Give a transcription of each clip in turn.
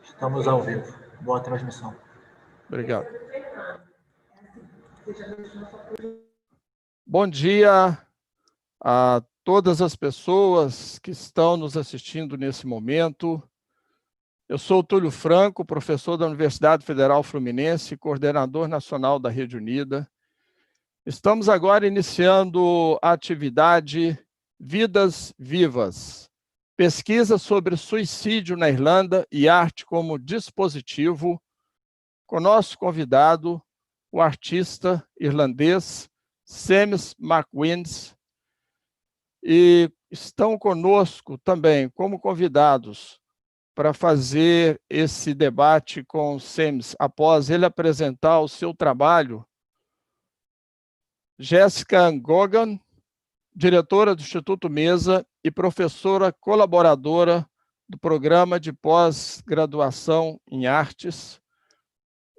Estamos ao vivo. Boa transmissão. Obrigado. Bom dia a todas as pessoas que estão nos assistindo nesse momento. Eu sou o Túlio Franco, professor da Universidade Federal Fluminense, coordenador nacional da Rede Unida. Estamos agora iniciando a atividade Vidas Vivas, pesquisa sobre suicídio na Irlanda e arte como dispositivo, com nosso convidado, o artista irlandês vindes. E estão conosco também como convidados para fazer esse debate com o Semes, após ele apresentar o seu trabalho, Jacquard Gogan, diretora do Instituto Mesa e professora colaboradora do Programa de Pós-Graduação em Artes,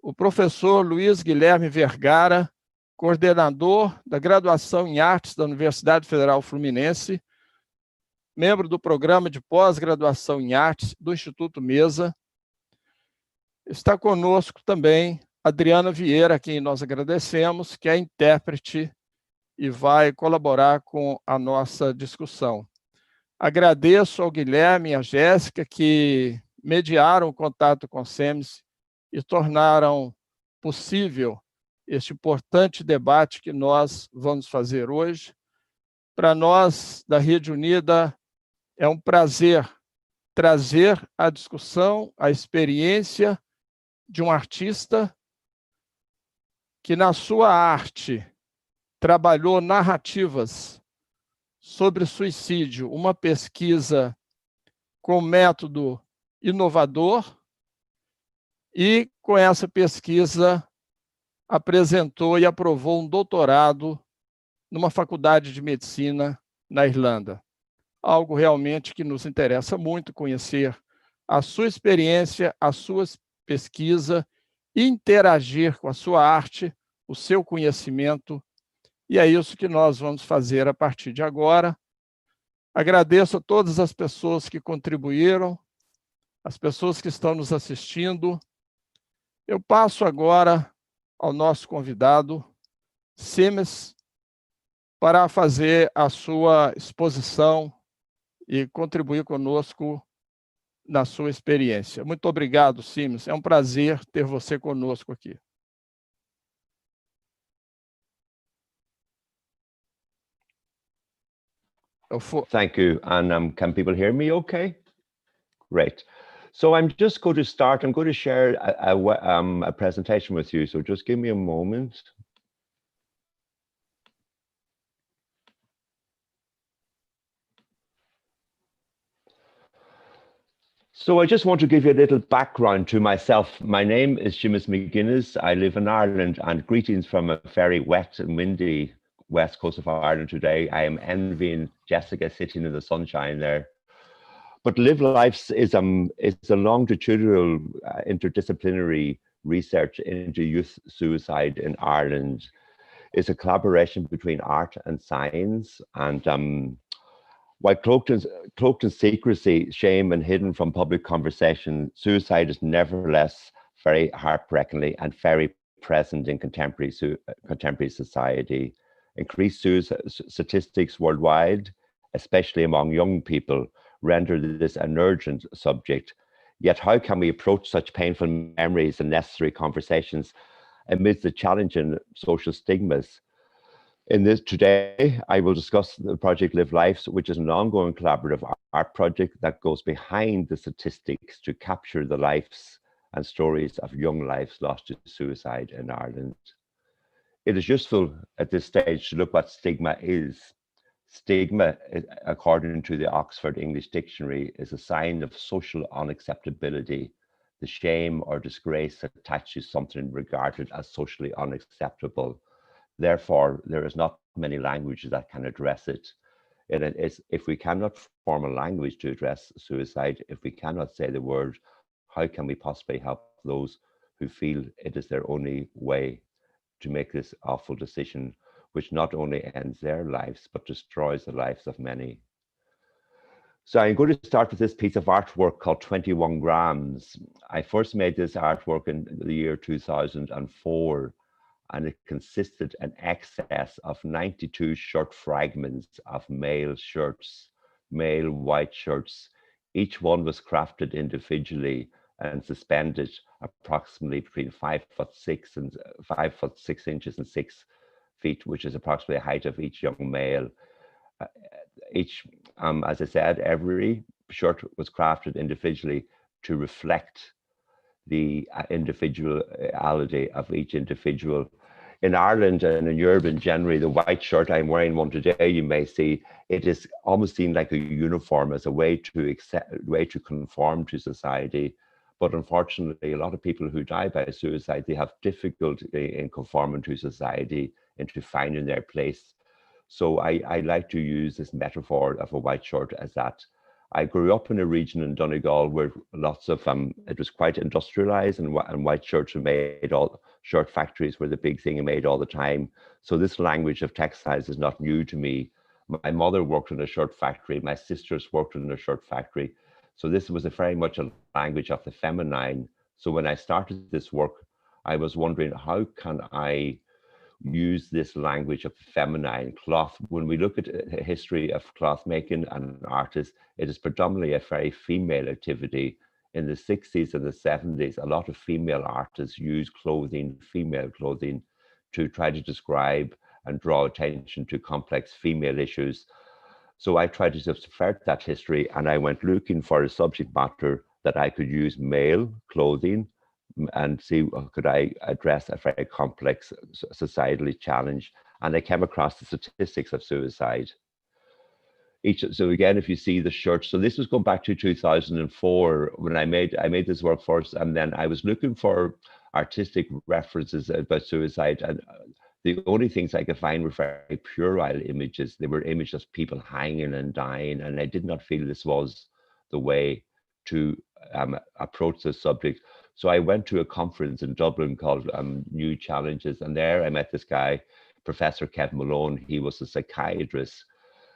o professor Luiz Guilherme Vergara, coordenador da Graduação em Artes da Universidade Federal Fluminense, membro do Programa de Pós-Graduação em Artes do Instituto Mesa. Está conosco também Adriana Vieira, a quem nós agradecemos, que é intérprete e vai colaborar com a nossa discussão. Agradeço ao Guilherme e à Jéssica, que mediaram o contato com o SEMES e tornaram possível este importante debate que nós vamos fazer hoje. Para nós, da Rede Unida, é um prazer trazer à discussão a experiência de um artista que, na sua arte, trabalhou narrativas sobre suicídio, uma pesquisa com método inovador, e, com essa pesquisa, apresentou e aprovou um doutorado numa faculdade de medicina na Irlanda. Algo realmente que nos interessa muito conhecer a sua experiência, a sua pesquisa, interagir com a sua arte, o seu conhecimento, e é isso que nós vamos fazer a partir de agora. Agradeço a todas as pessoas que contribuíram, as pessoas que estão nos assistindo. Eu passo agora ao nosso convidado, Semes, para fazer a sua exposição e contribuir conosco na sua experiência. Muito obrigado, Semes. É um prazer ter você conosco aqui. Thank you. And can people hear me okay? Great. So I'm just going to start. I'm going to share a presentation with you. So just give me a moment. So I just want to give you a little background to myself. My name is Seamus McGuinness. I live in Ireland, and greetings from a very wet and windy west coast of Ireland today. I am envying Jessica sitting in the sunshine there. But Live Lives is a longitudinal interdisciplinary research into youth suicide in Ireland. It's a collaboration between art and science, and while cloaked in secrecy, shame, and hidden from public conversation, suicide is nevertheless very heartbreakingly and very present in contemporary society. Increased suicide statistics worldwide, especially among young people, render this an urgent subject. Yet how can we approach such painful memories and necessary conversations amidst the challenging social stigmas? Today, I will discuss the project Live Lives, which is an ongoing collaborative art project that goes behind the statistics to capture the lives and stories of young lives lost to suicide in Ireland. It is useful at this stage to look what stigma is. Stigma, according to the Oxford English Dictionary, is a sign of social unacceptability, the shame or disgrace attached to something regarded as socially unacceptable. Therefore, there is not many languages that can address it. And it is, if we cannot form a language to address suicide, if we cannot say the word, how can we possibly help those who feel it is their only way to make this awful decision, which not only ends their lives, but destroys the lives of many? So I'm going to start with this piece of artwork called 21 Grams. I first made this artwork in the year 2004, and it consisted in excess of 92 shirt fragments of male shirts, male white shirts. Each one was crafted individually and suspended approximately between 5'6" and 5'6" inches and 6 feet, which is approximately the height of each young male. As I said, every shirt was crafted individually to reflect the individuality of each individual. In Ireland and in Europe in general, the white shirt, I'm wearing one today, you may see, it is almost seen like a uniform as a way to conform to society. But unfortunately, a lot of people who die by suicide, they have difficulty in conforming to society and to finding their place. So I like to use this metaphor of a white shirt as that. I grew up in a region in Donegal where lots of, it was quite industrialized, and white shirts were made, shirt factories were the big thing and made all the time. So this language of textiles is not new to me. My mother worked in a shirt factory, my sisters worked in a shirt factory. So this was very much a language of the feminine. So when I started this work, I was wondering, how can I use this language of feminine cloth? When we look at the history of cloth making and artists, it is predominantly a very female activity. In the 60s and the 70s, a lot of female artists used clothing, female clothing, to try to describe and draw attention to complex female issues. So I tried to subvert that history, and I went looking for a subject matter that I could use male clothing and see, could I address a very complex societally challenge. And I came across the statistics of suicide. So again, if you see the shirts, so this was going back to 2004 when I made this work first, and then I was looking for artistic references about suicide, and the only things I could find were very puerile images. They were images of people hanging and dying, and I did not feel this was the way to approach the subject. So I went to a conference in Dublin called New Challenges, and there I met this guy, Professor Kevin Malone. He was a psychiatrist,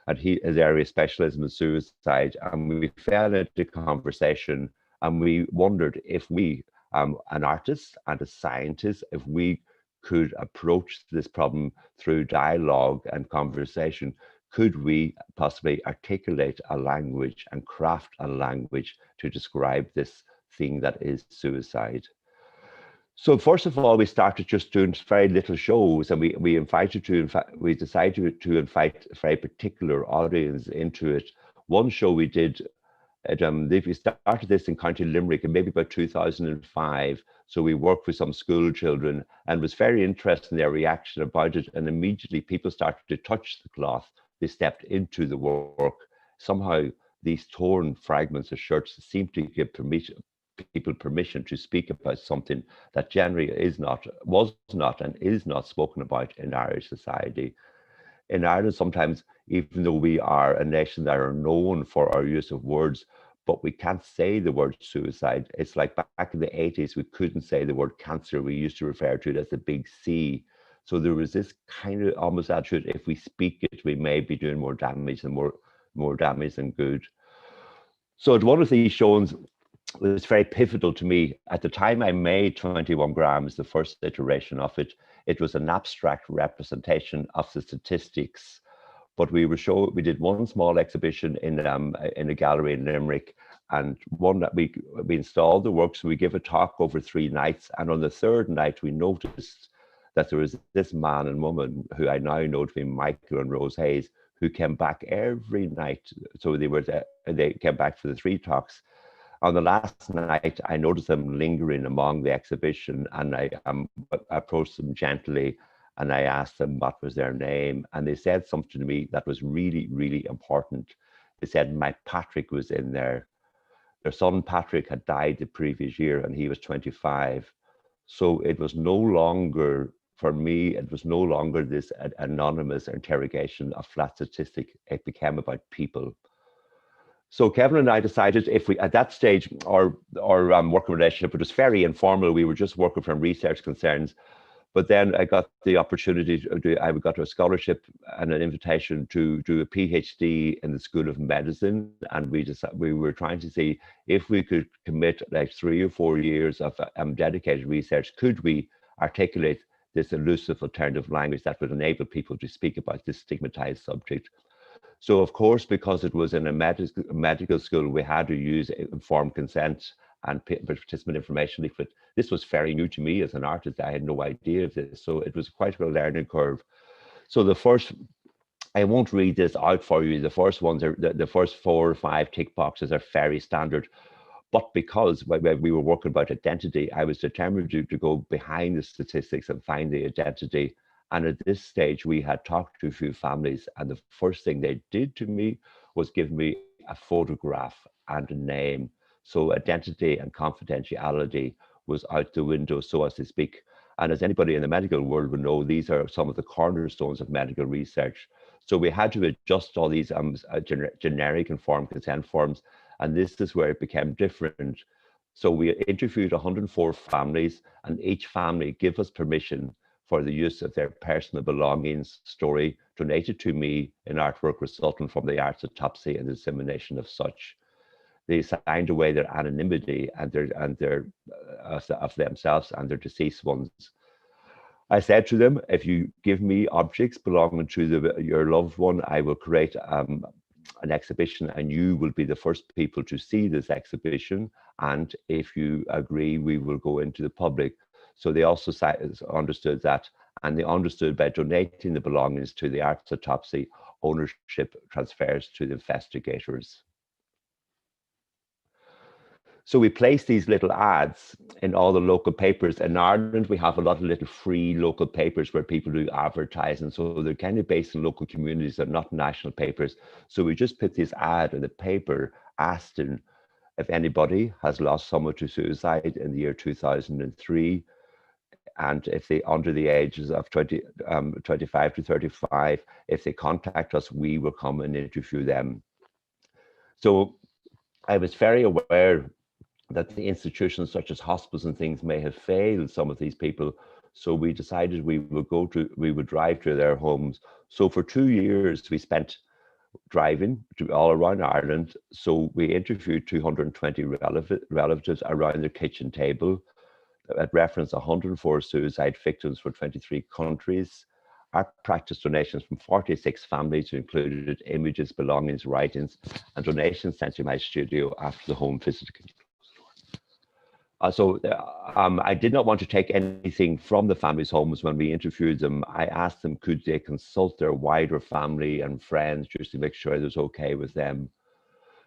and his area of specialism is suicide. And we fell into conversation, and we wondered if we, an artist and a scientist, if we could approach this problem through dialogue and conversation. Could we possibly articulate a language and craft a language to describe this thing that is suicide? So first of all, we started just doing very little shows, and we decided to invite a very particular audience into it. One show we did, we started this in County Limerick in maybe about 2005. So we worked with some school children, and it was very interesting, their reaction about it. And immediately people started to touch the cloth. They stepped into the work. Somehow these torn fragments of shirts seem to give people permission to speak about something that generally was not and is not spoken about in Irish society. In Ireland, sometimes, even though we are a nation that are known for our use of words, but we can't say the word suicide. It's like back in the 80s, we couldn't say the word cancer. We used to refer to it as the big C. So there was this kind of almost attitude, if we speak it, we may be doing more damage than more damage than good. So at one of these shows, it was very pivotal to me. At the time I made 21 Grams, the first iteration of it, it was an abstract representation of the statistics. But we did one small exhibition in a gallery in Limerick, and one that we installed the works. So we give a talk over 3 nights, and on the 3rd night we noticed that there was this man and woman who I now know to be Michael and Rose Hayes, who came back every night. So they came back for the 3 talks. On the last night, I noticed them lingering among the exhibition, and I approached them gently, and I asked them what was their name, and they said something to me that was really, really important. They said my Patrick was in there. Their son Patrick had died the previous year, and he was 25. So it was no longer, for me, it was no longer this anonymous interrogation of flat statistic. It became about people. So Kevin and I decided, if we, at that stage, our working relationship, it was very informal. We were just working from research concerns. But then I got the opportunity I got a scholarship and an invitation to do a PhD in the School of Medicine. And we were trying to see if we could commit like 3 or 4 years of dedicated research. Could we articulate this elusive alternative language that would enable people to speak about this stigmatized subject? So of course, because it was in a medical school, we had to use informed consent and participant information leaflet. This was very new to me as an artist. I had no idea of this. So it was quite a learning curve. So the first, I won't read this out for you. The first ones are, the first 4 or 5 tick boxes are very standard. But because we were working about identity, I was determined to go behind the statistics and find the identity. And at this stage, we had talked to a few families, and the first thing they did to me was give me a photograph and a name. So identity and confidentiality was out the window, so as to speak. And as anybody in the medical world would know, these are some of the cornerstones of medical research. So we had to adjust all these generic informed consent forms, and this is where it became different. So we interviewed 104 families, and each family gave us permission for the use of their personal belongings, story, donated to me in artwork resulting from the arts autopsy and dissemination of such. They signed away their anonymity and their of themselves and their deceased ones. I said to them, if you give me objects belonging to your loved one, I will create an exhibition, and you will be the first people to see this exhibition. And if you agree, we will go into the public. So they also understood that, and they understood by donating the belongings to the arts autopsy, ownership transfers to the investigators. So we placed these little ads in all the local papers. In Ireland, we have a lot of little free local papers where people do advertising. So they're kind of based in local communities, they're not national papers. So we just put this ad in the paper asking if anybody has lost someone to suicide in the year 2003. And if they under the ages of 25 to 35, if they contact us, we will come and interview them. So I was very aware that the institutions such as hospitals and things may have failed some of these people. So we decided we would drive to their homes. So for 2 years, we spent driving all around Ireland. So we interviewed 220 relatives around their kitchen table. At reference 104 suicide victims from 23 countries. Art practice donations from 46 families included images, belongings, writings, and donations sent to my studio after the home visit. I did not want to take anything from the families' homes when we interviewed them. I asked them, could they consult their wider family and friends just to make sure it was okay with them.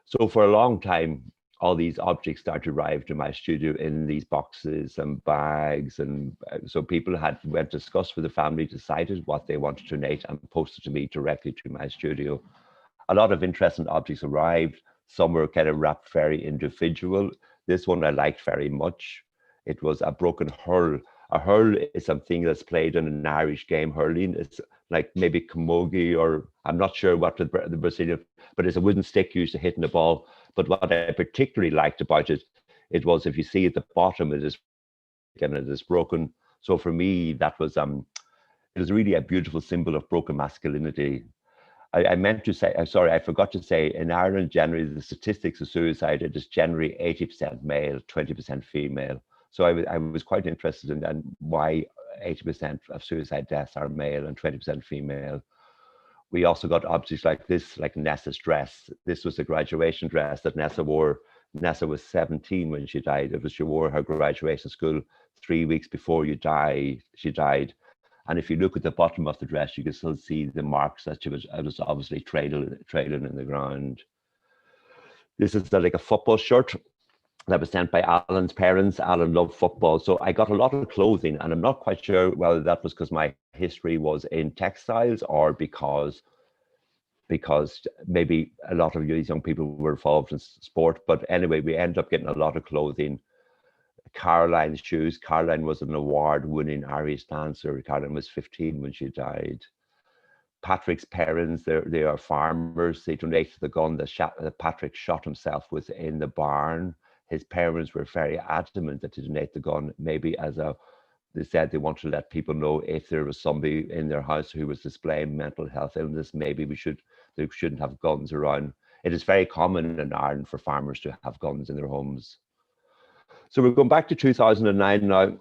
So for a long time, all these objects started to arrive to my studio in these boxes and bags. And so people went to discuss with the family, decided what they wanted to donate and posted to me directly to my studio. A lot of interesting objects arrived. Some were kind of wrapped very individual. This one I liked very much. It was a broken hurl. A hurl is something that's played in an Irish game, hurling. It's like maybe camogie, or I'm not sure what the Brazilian, but it's a wooden stick used to hitting the ball. But what I particularly liked about it, it was, if you see at the bottom, it is broken. So for me, that was it was really a beautiful symbol of broken masculinity. I meant to say, sorry, I forgot to say, in Ireland, generally, the statistics of suicide, it is generally 80% male, 20% female. So I was quite interested in why 80% of suicide deaths are male and 20% female. We also got objects like this, like Nessa's dress. This was a graduation dress that Nessa wore. Nessa was 17 when she died. She wore her graduation school 3 weeks before she died. And if you look at the bottom of the dress, you can still see the marks that it was obviously trailing in the ground. This is like a football shirt that was sent by Alan's parents. Alan loved football. So I got a lot of clothing, and I'm not quite sure whether that was because my history was in textiles or because maybe a lot of these young people were involved in sport. But anyway, we ended up getting a lot of clothing. Caroline's shoes. Caroline was an award-winning Irish dancer. Caroline was 15 when she died. Patrick's parents, they are farmers. They donated the gun that Patrick shot himself with in the barn. His parents were very adamant that to donate the gun, maybe as a they said they want to let people know if there was somebody in their house who was displaying mental health illness, maybe they shouldn't have guns around. It is very common in Ireland for farmers to have guns in their homes. So we're going back to 2009 now.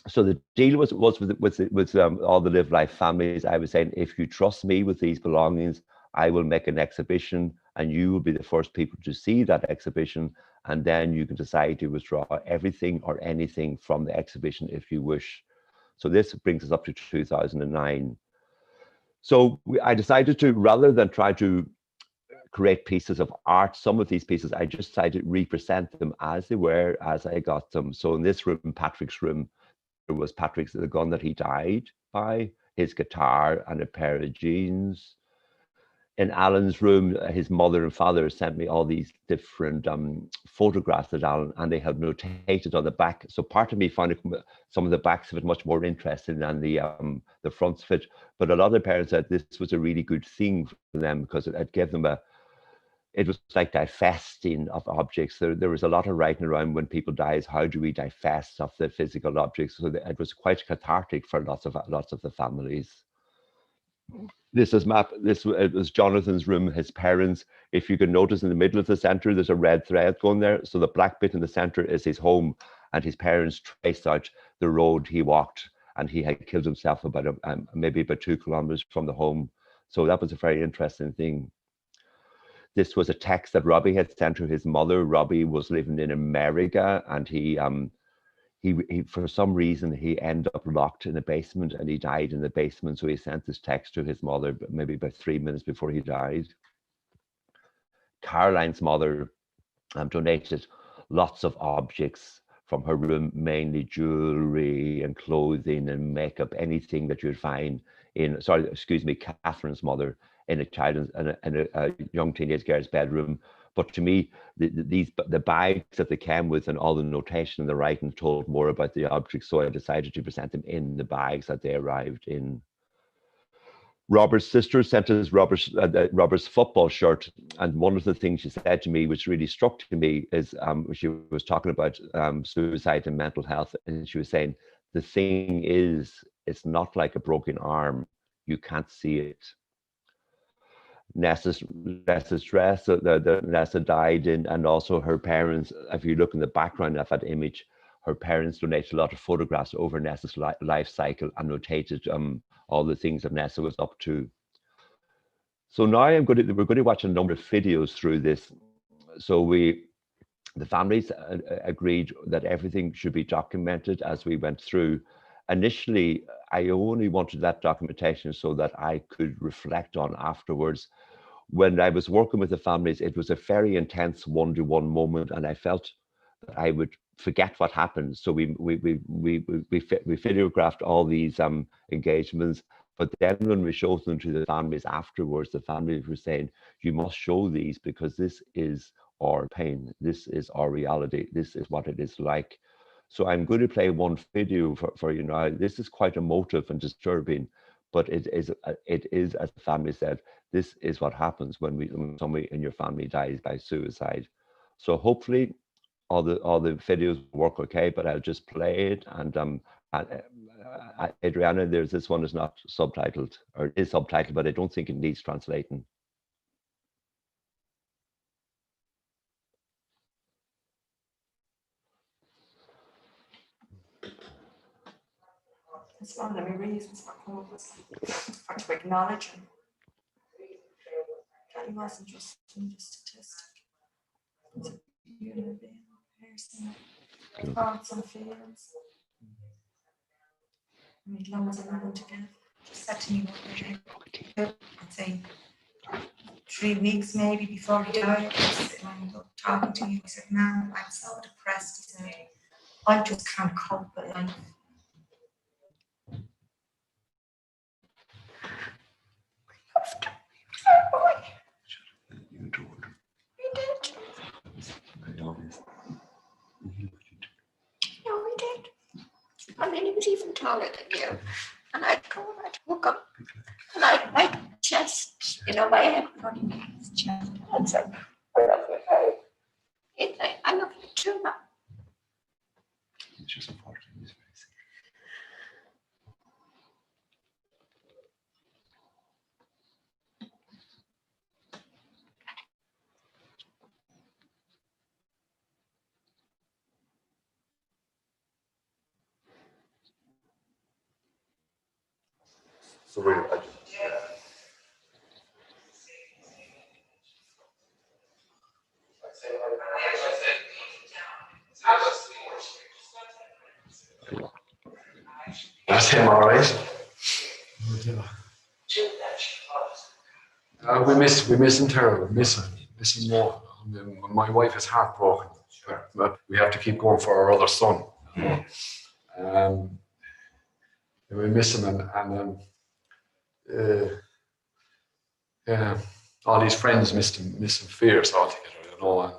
So the deal was with all the Live Life families. I was saying, if you trust me with these belongings, I will make an exhibition and you will be the first people to see that exhibition. And then you can decide to withdraw everything or anything from the exhibition if you wish. So this brings us up to 2009. So I decided to, rather than try to create pieces of art, some of these pieces, I just decided to represent them as they were, as I got them. So in this room, Patrick's room, there was Patrick's, the gun that he died by, his guitar and a pair of jeans. In Alan's room, his mother and father sent me all these different photographs of Alan, and they have notated on the back. So part of me found some of the backs of it much more interesting than the fronts of it. But a lot of parents said this was a really good thing for them because it gave them it was like divesting of objects. There was a lot of writing around when people die, is how do we divest of the physical objects? So it was quite cathartic for lots of the families. This is it was Jonathan's room, his parents. If you can notice in the middle of the center, there's a red thread going there. So the black bit in the center is his home, and his parents traced out the road he walked, and he had killed himself about maybe about 2 kilometers from the home. So that was a very interesting thing. This was a text that Robbie had sent to his mother. Robbie was living in America, and he for some reason he ended up locked in the basement, and he died in the basement. So he sent this text to his mother maybe about 3 minutes before he died. Caroline's mother donated lots of objects from her room, mainly jewelry and clothing and makeup, anything that you'd find in, Catherine's mother, in a young teenage girl's bedroom. But to me, the bags that they came with and all the notation and the writing told more about the objects. So I decided to present them in the bags that they arrived in. Robert's sister sent us Robert's football shirt, and one of the things she said to me, which really struck to me, is she was talking about suicide and mental health, and she was saying, the thing is, it's not like a broken arm. You can't see it. Nessa's dress, Nessa died in, and also her parents, if you look in the background of that image, her parents donated a lot of photographs over Nessa's life cycle and notated all the things that Nessa was up to. So now we're going to watch a number of videos through this. So the families agreed that everything should be documented as we went through. Initially, I only wanted that documentation so that I could reflect on afterwards. When I was working with the families, it was a very intense one-to-one moment, and I felt that I would forget what happened. So we videographed all these engagements, but then when we showed them to the families afterwards, the families were saying, you must show these because this is our pain, this is our reality, this is what it is like. So I'm going to play one video for you now. This is quite emotive and disturbing, but it is, as the family said, this is what happens when somebody in your family dies by suicide. So hopefully all the videos work okay, but I'll just play it. And Adriana, this one is not subtitled, or it is subtitled, but I don't think it needs translating. It's one of the reasons for homeless, for to acknowledge him. That he wasn't just a statistic. He's a human being, person, thoughts and feelings. And as long as I'm able to give, just said to me one day, I'd say 3 weeks maybe before he died, I was sitting and talking to you. He said, "Man, I'm so depressed." He said, "I just can't cope with life." You told her. We did. I always. No, we did. I mean, he was even taller than you. And I'd go and I'd hook him. And I'd my chest, my head running in his chest. I'd say, "I love you, Harry." I love you too, man. It's just unfortunate. He's very sick. So we're, that's him, all right. We miss him terribly. Miss him more. My wife is heartbroken, but we have to keep going for our other son. We miss him, and yeah, all his friends miss him fierce altogether, you know. And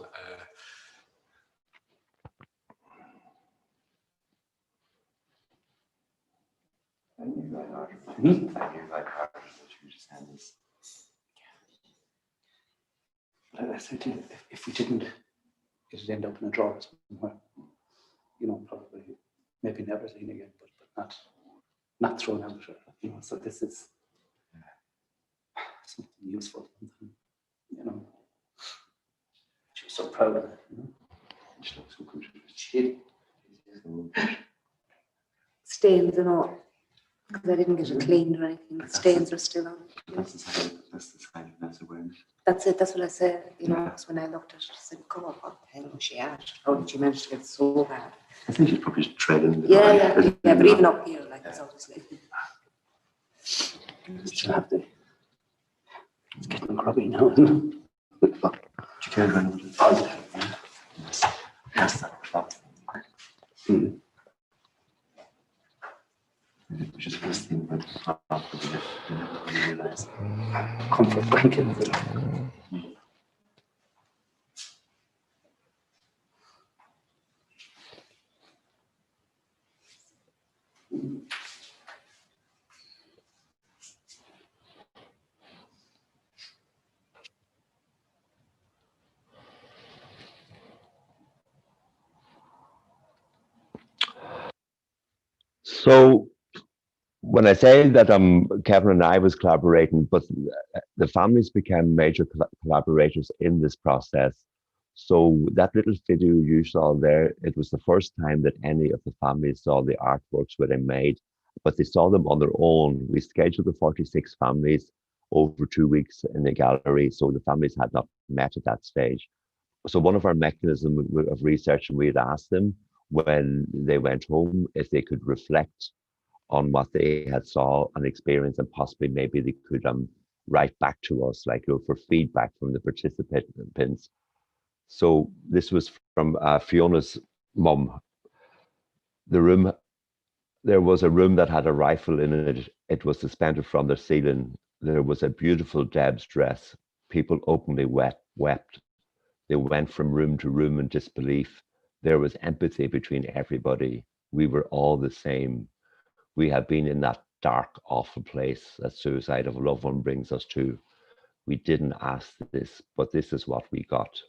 I knew like art. I knew like art, but you just had this. But I said to you, if we didn't, it'd end up in a drawer somewhere. You know, probably, maybe never seen again, but not thrown out. You know, so this is something useful. You know, she was so proud of it. You know, she looks so good. She did. Stains and all, because I didn't get it cleaned or anything. The stains are still on. That's the sign of men's awareness. That's it. That's what I said. You know, because when I looked at it, I said, "Come on, what the hell was she at? How did she manage to get so bad?" I think she's probably treading. Yeah. But even up here, like it's obviously. Still have the. It's getting grubby now, isn't it? Look, you can't run with it. That's that clock. Which is the first thing about the clock that we never realize. Comfort blankets. So when I say that Kevin and I was collaborating, but the families became major collaborators in this process. So that little video you saw there, it was the first time that any of the families saw the artworks that I made, but they saw them on their own. We scheduled the 46 families over 2 weeks in the gallery, so the families had not met at that stage. So one of our mechanisms of research, and we had asked them when they went home if they could reflect on what they had saw and experienced, and possibly maybe they could write back to us, like, you know, for feedback from the participants. So this was from Fiona's mum. There was a room that had a rifle in it. It was suspended from the ceiling. There was a beautiful Deb's dress. People openly wept. They went from room to room in disbelief. There was empathy between everybody. We were all the same. We have been in that dark, awful place that suicide of a loved one brings us to. We didn't ask this, but this is what we got.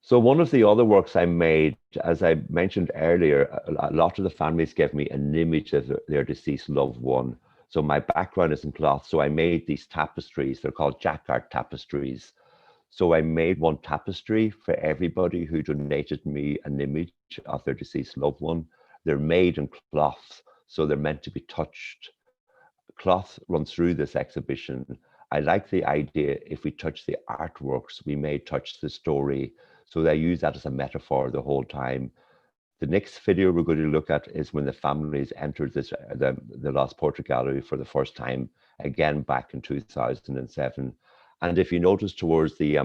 So one of the other works I made, as I mentioned earlier, a lot of the families gave me an image of their deceased loved one. So my background is in cloth. So I made these tapestries. They're called Jacquard Tapestries. So I made one tapestry for everybody who donated me an image of their deceased loved one. They're made in cloth, so they're meant to be touched. Cloth runs through this exhibition. I like the idea, if we touch the artworks, we may touch the story. So I use that as a metaphor the whole time. The next video we're going to look at is when the families entered this, the Lost Portrait Gallery for the first time, again back in 2007. And if you notice towards the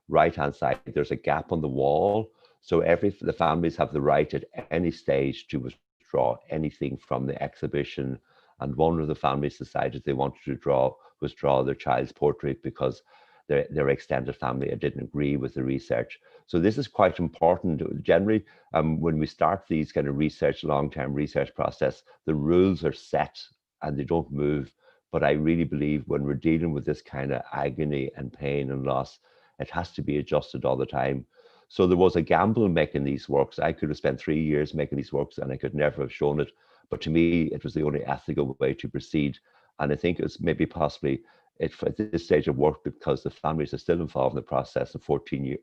right-hand side, there's a gap on the wall. So the families have the right at any stage to withdraw anything from the exhibition. And one of the families decided they wanted to withdraw their child's portrait because their extended family didn't agree with the research. So this is quite important. Generally, when we start these kind of long-term research process, the rules are set and they don't move. But I really believe when we're dealing with this kind of agony and pain and loss, it has to be adjusted all the time. So there was a gamble making these works. I could have spent 3 years making these works and I could never have shown it. But to me, it was the only ethical way to proceed. And I think it's maybe possibly at this stage of work because the families are still involved in the process of 14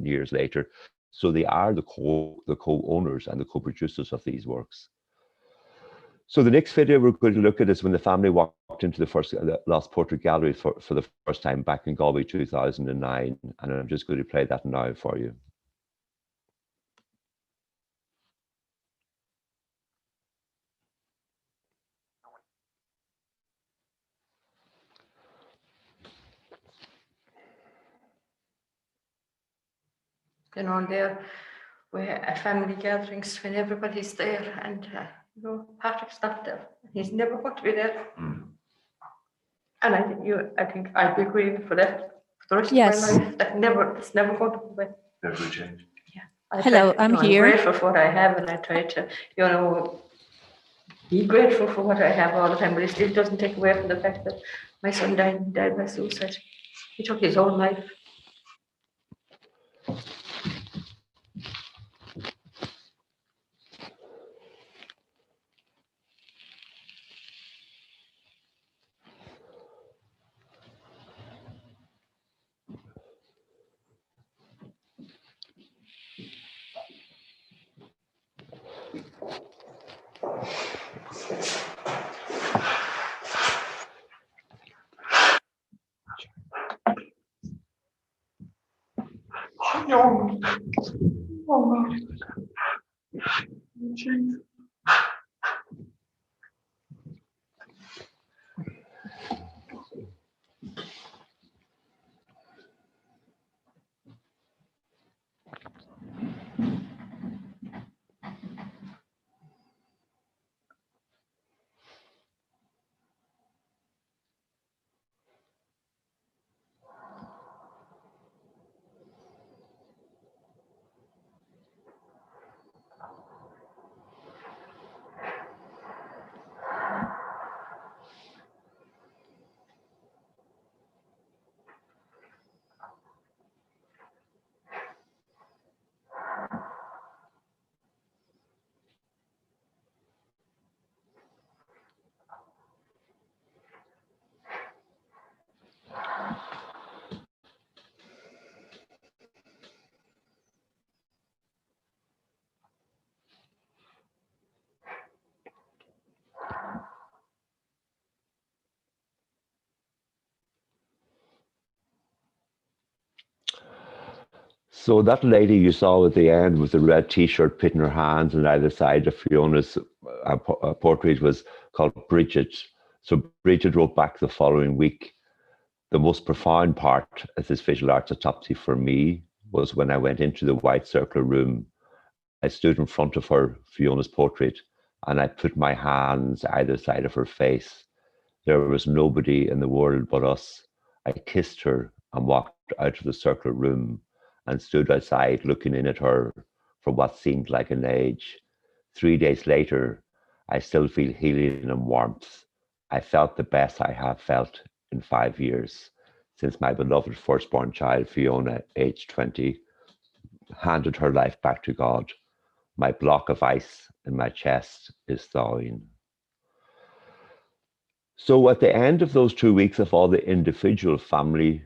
years later. So they are the co-owners and the co-producers of these works. So the next video we're going to look at is when the family walked into the Lost Portrait Gallery for the first time back in Galway 2009. And I'm just going to play that now for you. You know, and there we're at family gatherings when everybody's there, and you know, Patrick's not there. He's never going to be there. And I think I'd be grieving for that for the rest of my life. It's never going to be. Never will change. Yeah. Hello, I'm here. I'm grateful for what I have, and I try to, you know, be grateful for what I have all the time. But it still doesn't take away from the fact that my son died by suicide. He took his own life. No. So that lady you saw at the end with the red T-shirt pitting her hands on either side of Fiona's portrait was called Bridget. So Bridget wrote back the following week, the most profound part of this visual arts autopsy for me was when I went into the white circular room. I stood in front of her, Fiona's portrait, and I put my hands either side of her face. There was nobody in the world but us. I kissed her and walked out of the circular room and stood outside looking in at her for what seemed like an age. 3 days later, I still feel healing and warmth. I felt the best I have felt in 5 years since my beloved firstborn child, Fiona, aged 20, handed her life back to God. My block of ice in my chest is thawing. So at the end of those 2 weeks of all the individual family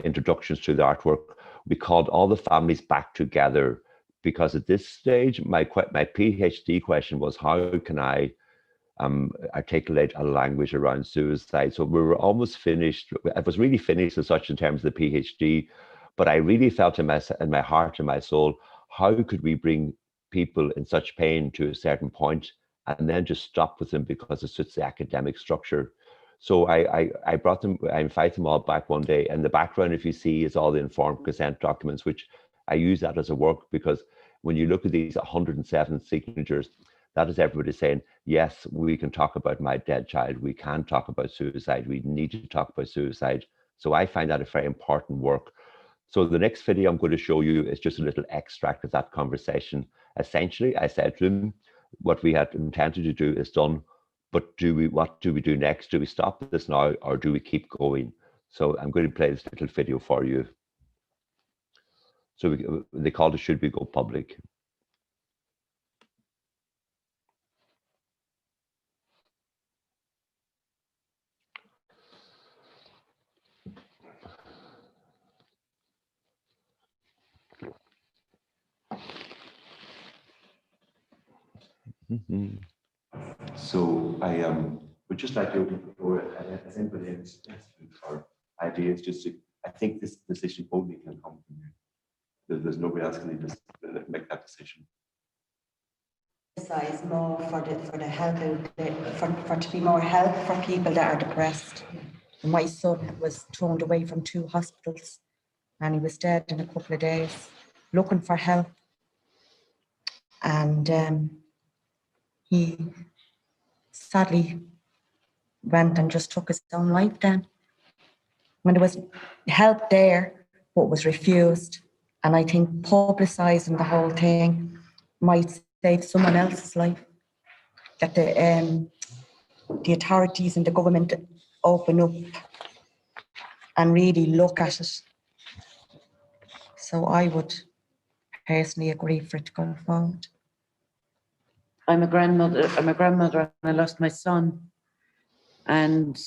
introductions to the artwork, we called all the families back together because at this stage, my PhD question was, how can I articulate a language around suicide? So we were almost finished. It was really finished as such in terms of the PhD, but I really felt in my heart and my soul, how could we bring people in such pain to a certain point and then just stop with them because it suits the academic structure? So I invite them all back one day, and the background, if you see, is all the informed consent documents, which I use that as a work, because when you look at these 107 signatures, that is everybody saying, yes, we can talk about my dead child. We can talk about suicide. We need to talk about suicide. So I find that a very important work. So the next video I'm going to show you is just a little extract of that conversation. Essentially, I said to him, what we had intended to do is done, but what do we do next? Do we stop this now, or do we keep going? So I'm going to play this little video for you. So they called it Should We Go Public? Mhm. So I would just like to open the floor. Has anybody has questions or ideas? I think this decision only can come from you. There's nobody else can make that decision. Size more for the help out there, for to be more help for people that are depressed. My son was thrown away from 2 hospitals and he was dead in a couple of days looking for help, and he sadly went and just took his own life then when there was help there but was refused. And I think publicising the whole thing might save someone else's life, that the authorities and the government open up and really look at it. So I would personally agree for it to go forward. I'm a grandmother and I lost my son. And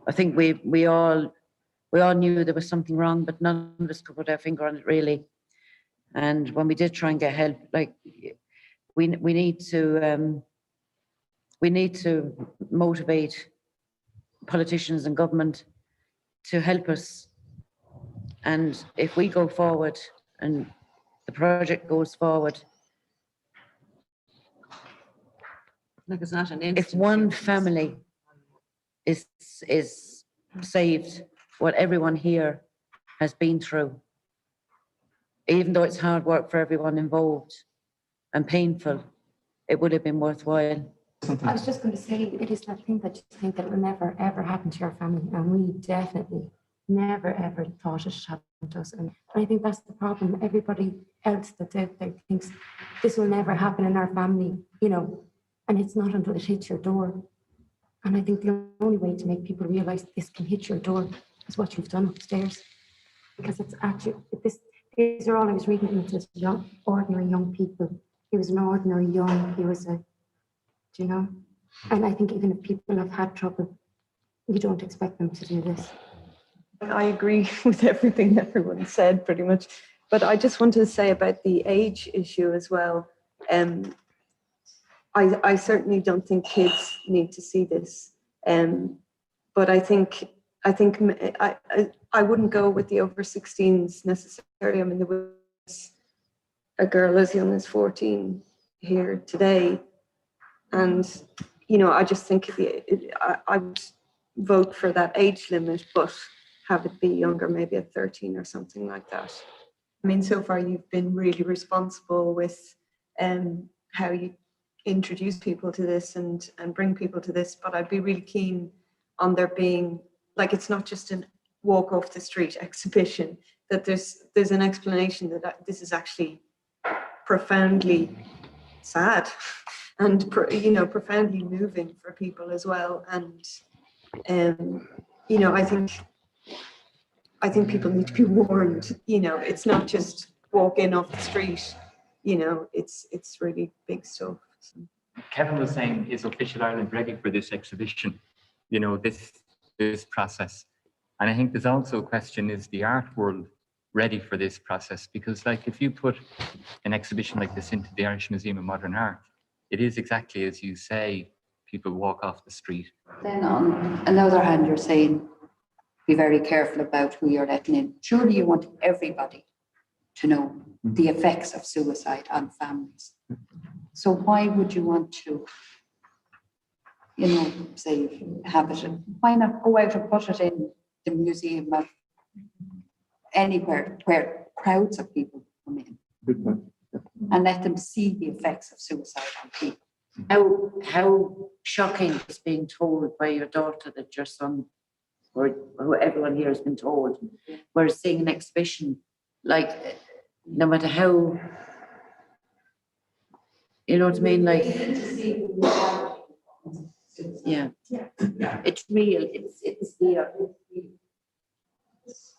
I think we all knew there was something wrong, but none of us could put our finger on it really. And when we did try and get help, like we need to motivate politicians and government to help us. And if we go forward and the project goes forward, like it's not an instant. if one family is saved, what everyone here has been through, even though it's hard work for everyone involved and painful, it would have been worthwhile. I was just going to say, it is that thing that you think that will never ever happen to your family, and we definitely never ever thought it should happen to us. And I think that's the problem. Everybody else that's out there thinks this will never happen in our family, you know, and it's not until it hits your door. And I think the only way to make people realize this can hit your door is what you've done upstairs, because it's actually these are all I was reading into young, ordinary young people. He was an ordinary young. He was a, you know, and I think even if people have had trouble, you don't expect them to do this. I agree with everything everyone said pretty much, but I just wanted to say about the age issue as well. I certainly don't think kids need to see this, but I think I wouldn't go with the over 16s necessarily. I mean, there was a girl as young as 14 here today, and you know, I just think I would vote for that age limit, but have it be younger, maybe at 13 or something like that. I mean, so far you've been really responsible with how you introduce people to this and bring people to this, but I'd be really keen on there being, like, it's not just a walk off the street exhibition, that there's an explanation that this is actually profoundly sad and you know, profoundly moving for people as well. And you know, I think people need to be warned, you know, it's not just walk in off the street, you know, it's really big stuff. So. Kevin was saying, is Official Ireland ready for this exhibition? You know, this process. And I think there's also a question, is the art world ready for this process? Because like, if you put an exhibition like this into the Irish Museum of Modern Art, it is exactly as you say, people walk off the street. Then on another hand, you're saying, be very careful about who you're letting in. Surely you want everybody to know the effects of suicide on families. So why would you want to, you know, say, have it? Why not go out and put it in the museum of anywhere where crowds of people come in and let them see the effects of suicide on people? How shocking is being told by your daughter that your son, or who everyone here has been told, we're seeing an exhibition, like, no matter how, you know what I mean, like, yeah, it's real, it's here.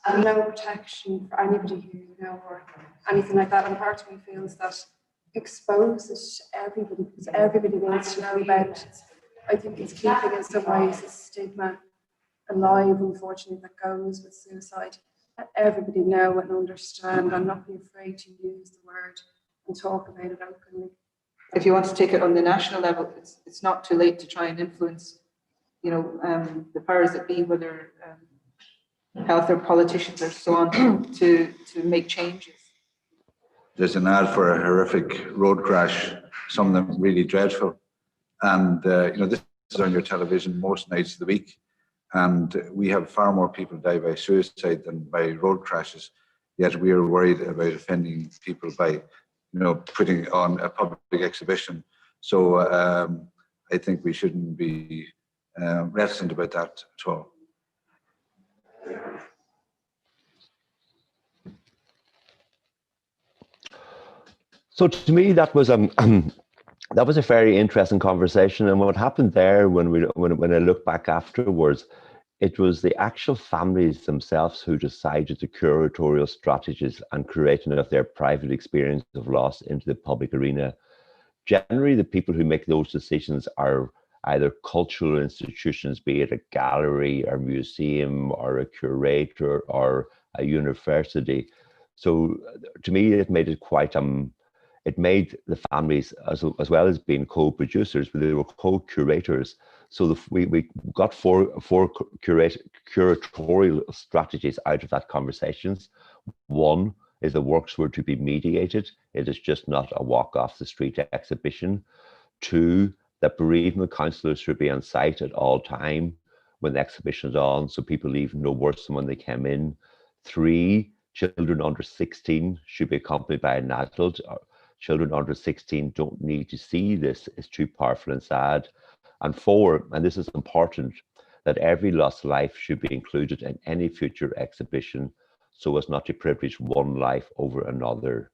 And no protection for anybody who, you know, or anything like that. And part of me feels that expose it to everybody, because everybody wants to know about it. I think it's keeping in some ways a stigma alive, unfortunately, that goes with suicide. Let everybody know and understand and not be afraid to use the word and talk about it openly. if you want to take it on the national level, it's not too late to try and influence, you know, the powers that be, whether health or politicians or so on, to make changes. There's an ad for a horrific road crash, some of them really dreadful. And, you know, this is on your television most nights of the week. And we have far more people die by suicide than by road crashes. Yet we are worried about offending people by, you know, putting on a public exhibition. So I think we shouldn't be reticent about that at all. So to me, that was a very interesting conversation. And what happened there, when I look back afterwards, it was the actual families themselves who decided the curatorial strategies and creating of their private experience of loss into the public arena. Generally, the people who make those decisions are either cultural institutions, be it a gallery or museum or a curator or a university. So to me, it made it quite it made the families, as well as being co-producers, but they were co-curators. So we got four curatorial strategies out of that conversations. One is the works were to be mediated. It is just not a walk off the street exhibition. Two, that bereavement counsellors should be on site at all time when the exhibition is on, so people leave no worse than when they came in. Three, children under 16 should be accompanied by an adult. Children under 16 don't need to see this, it's too powerful and sad. And four, and this is important, that every lost life should be included in any future exhibition so as not to privilege one life over another.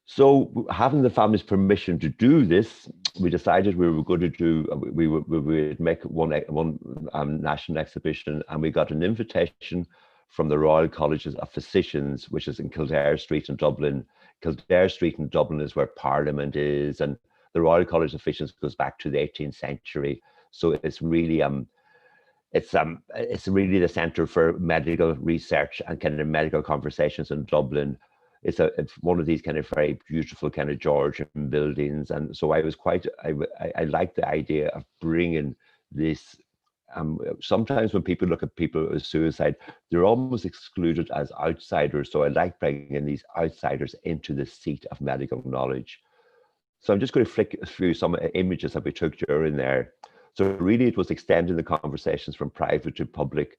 So having the family's permission to do this, we decided we were going to do, we would make one national exhibition, and we got an invitation from the Royal Colleges of Physicians, which is in Kildare Street in Dublin. Kildare Street in Dublin is where Parliament is, and the Royal College of Physicians goes back to the 18th century. So it's really it's really the centre for medical research and kind of medical conversations in Dublin. It's one of these kind of very beautiful kind of Georgian buildings, and so I was I liked the idea of bringing this. Sometimes when people look at people with suicide, they're almost excluded as outsiders. So I like bringing these outsiders into the seat of medical knowledge. So I'm just going to flick through some images that we took during there. So really it was extending the conversations from private to public.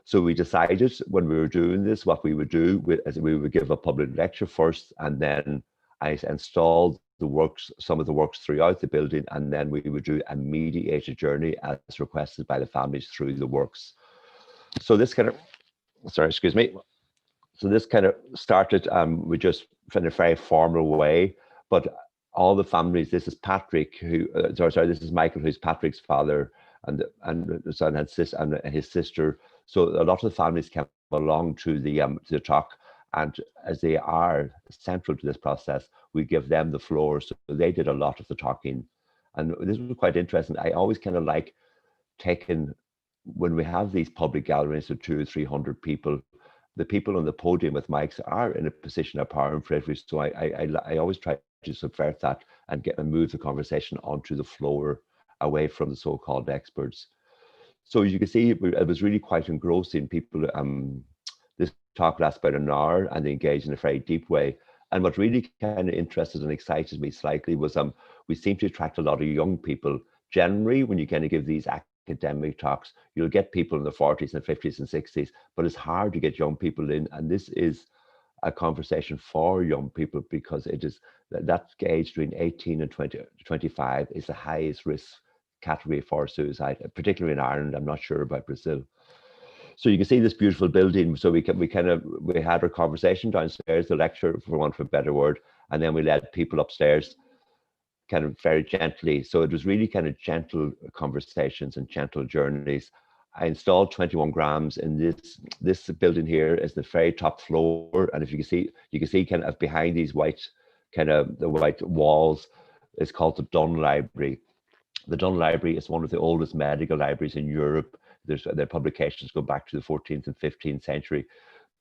So we decided when we were doing this, what we would do is we would give a public lecture first, and then I installed the works, some of the works throughout the building, and then we would do a mediated journey as requested by the families through the works. So this kind of, sorry, excuse me. So this kind of started, we just in a very formal way, but all the families, this is Patrick, who, sorry, this is Michael, who's Patrick's father, and son and his sister. So a lot of the families came along to the talk, and as they are central to this process, we give them the floor. So they did a lot of the talking, and this was quite interesting. I always kind of like taking, when we have these public gatherings of 200 or 300 people, the people on the podium with mics are in a position of power and privilege. So I always try to subvert that and move the conversation onto the floor, away from the so-called experts. So as you can see, it was really quite engrossing. People, this talk lasted about an hour, and they engaged in a very deep way. And what really kind of interested and excited me slightly was we seem to attract a lot of young people. Generally, when you kind of give these academic talks, you'll get people in the 40s and 50s and 60s, but it's hard to get young people in. And this is a conversation for young people, because it is that age between 18 and 25 is the highest risk category for suicide, particularly in Ireland. I'm not sure about Brazil. So you can see this beautiful building. So we had our conversation downstairs, the lecture, for want of a better word, and then we led people upstairs kind of very gently. So it was really kind of gentle conversations and gentle journeys. I installed 21 grams in this building here is the very top floor. And if you can see kind of behind these white walls, it's called the Dunn Library. The Dunn Library is one of the oldest medical libraries in Europe. Their publications go back to the 14th and 15th century.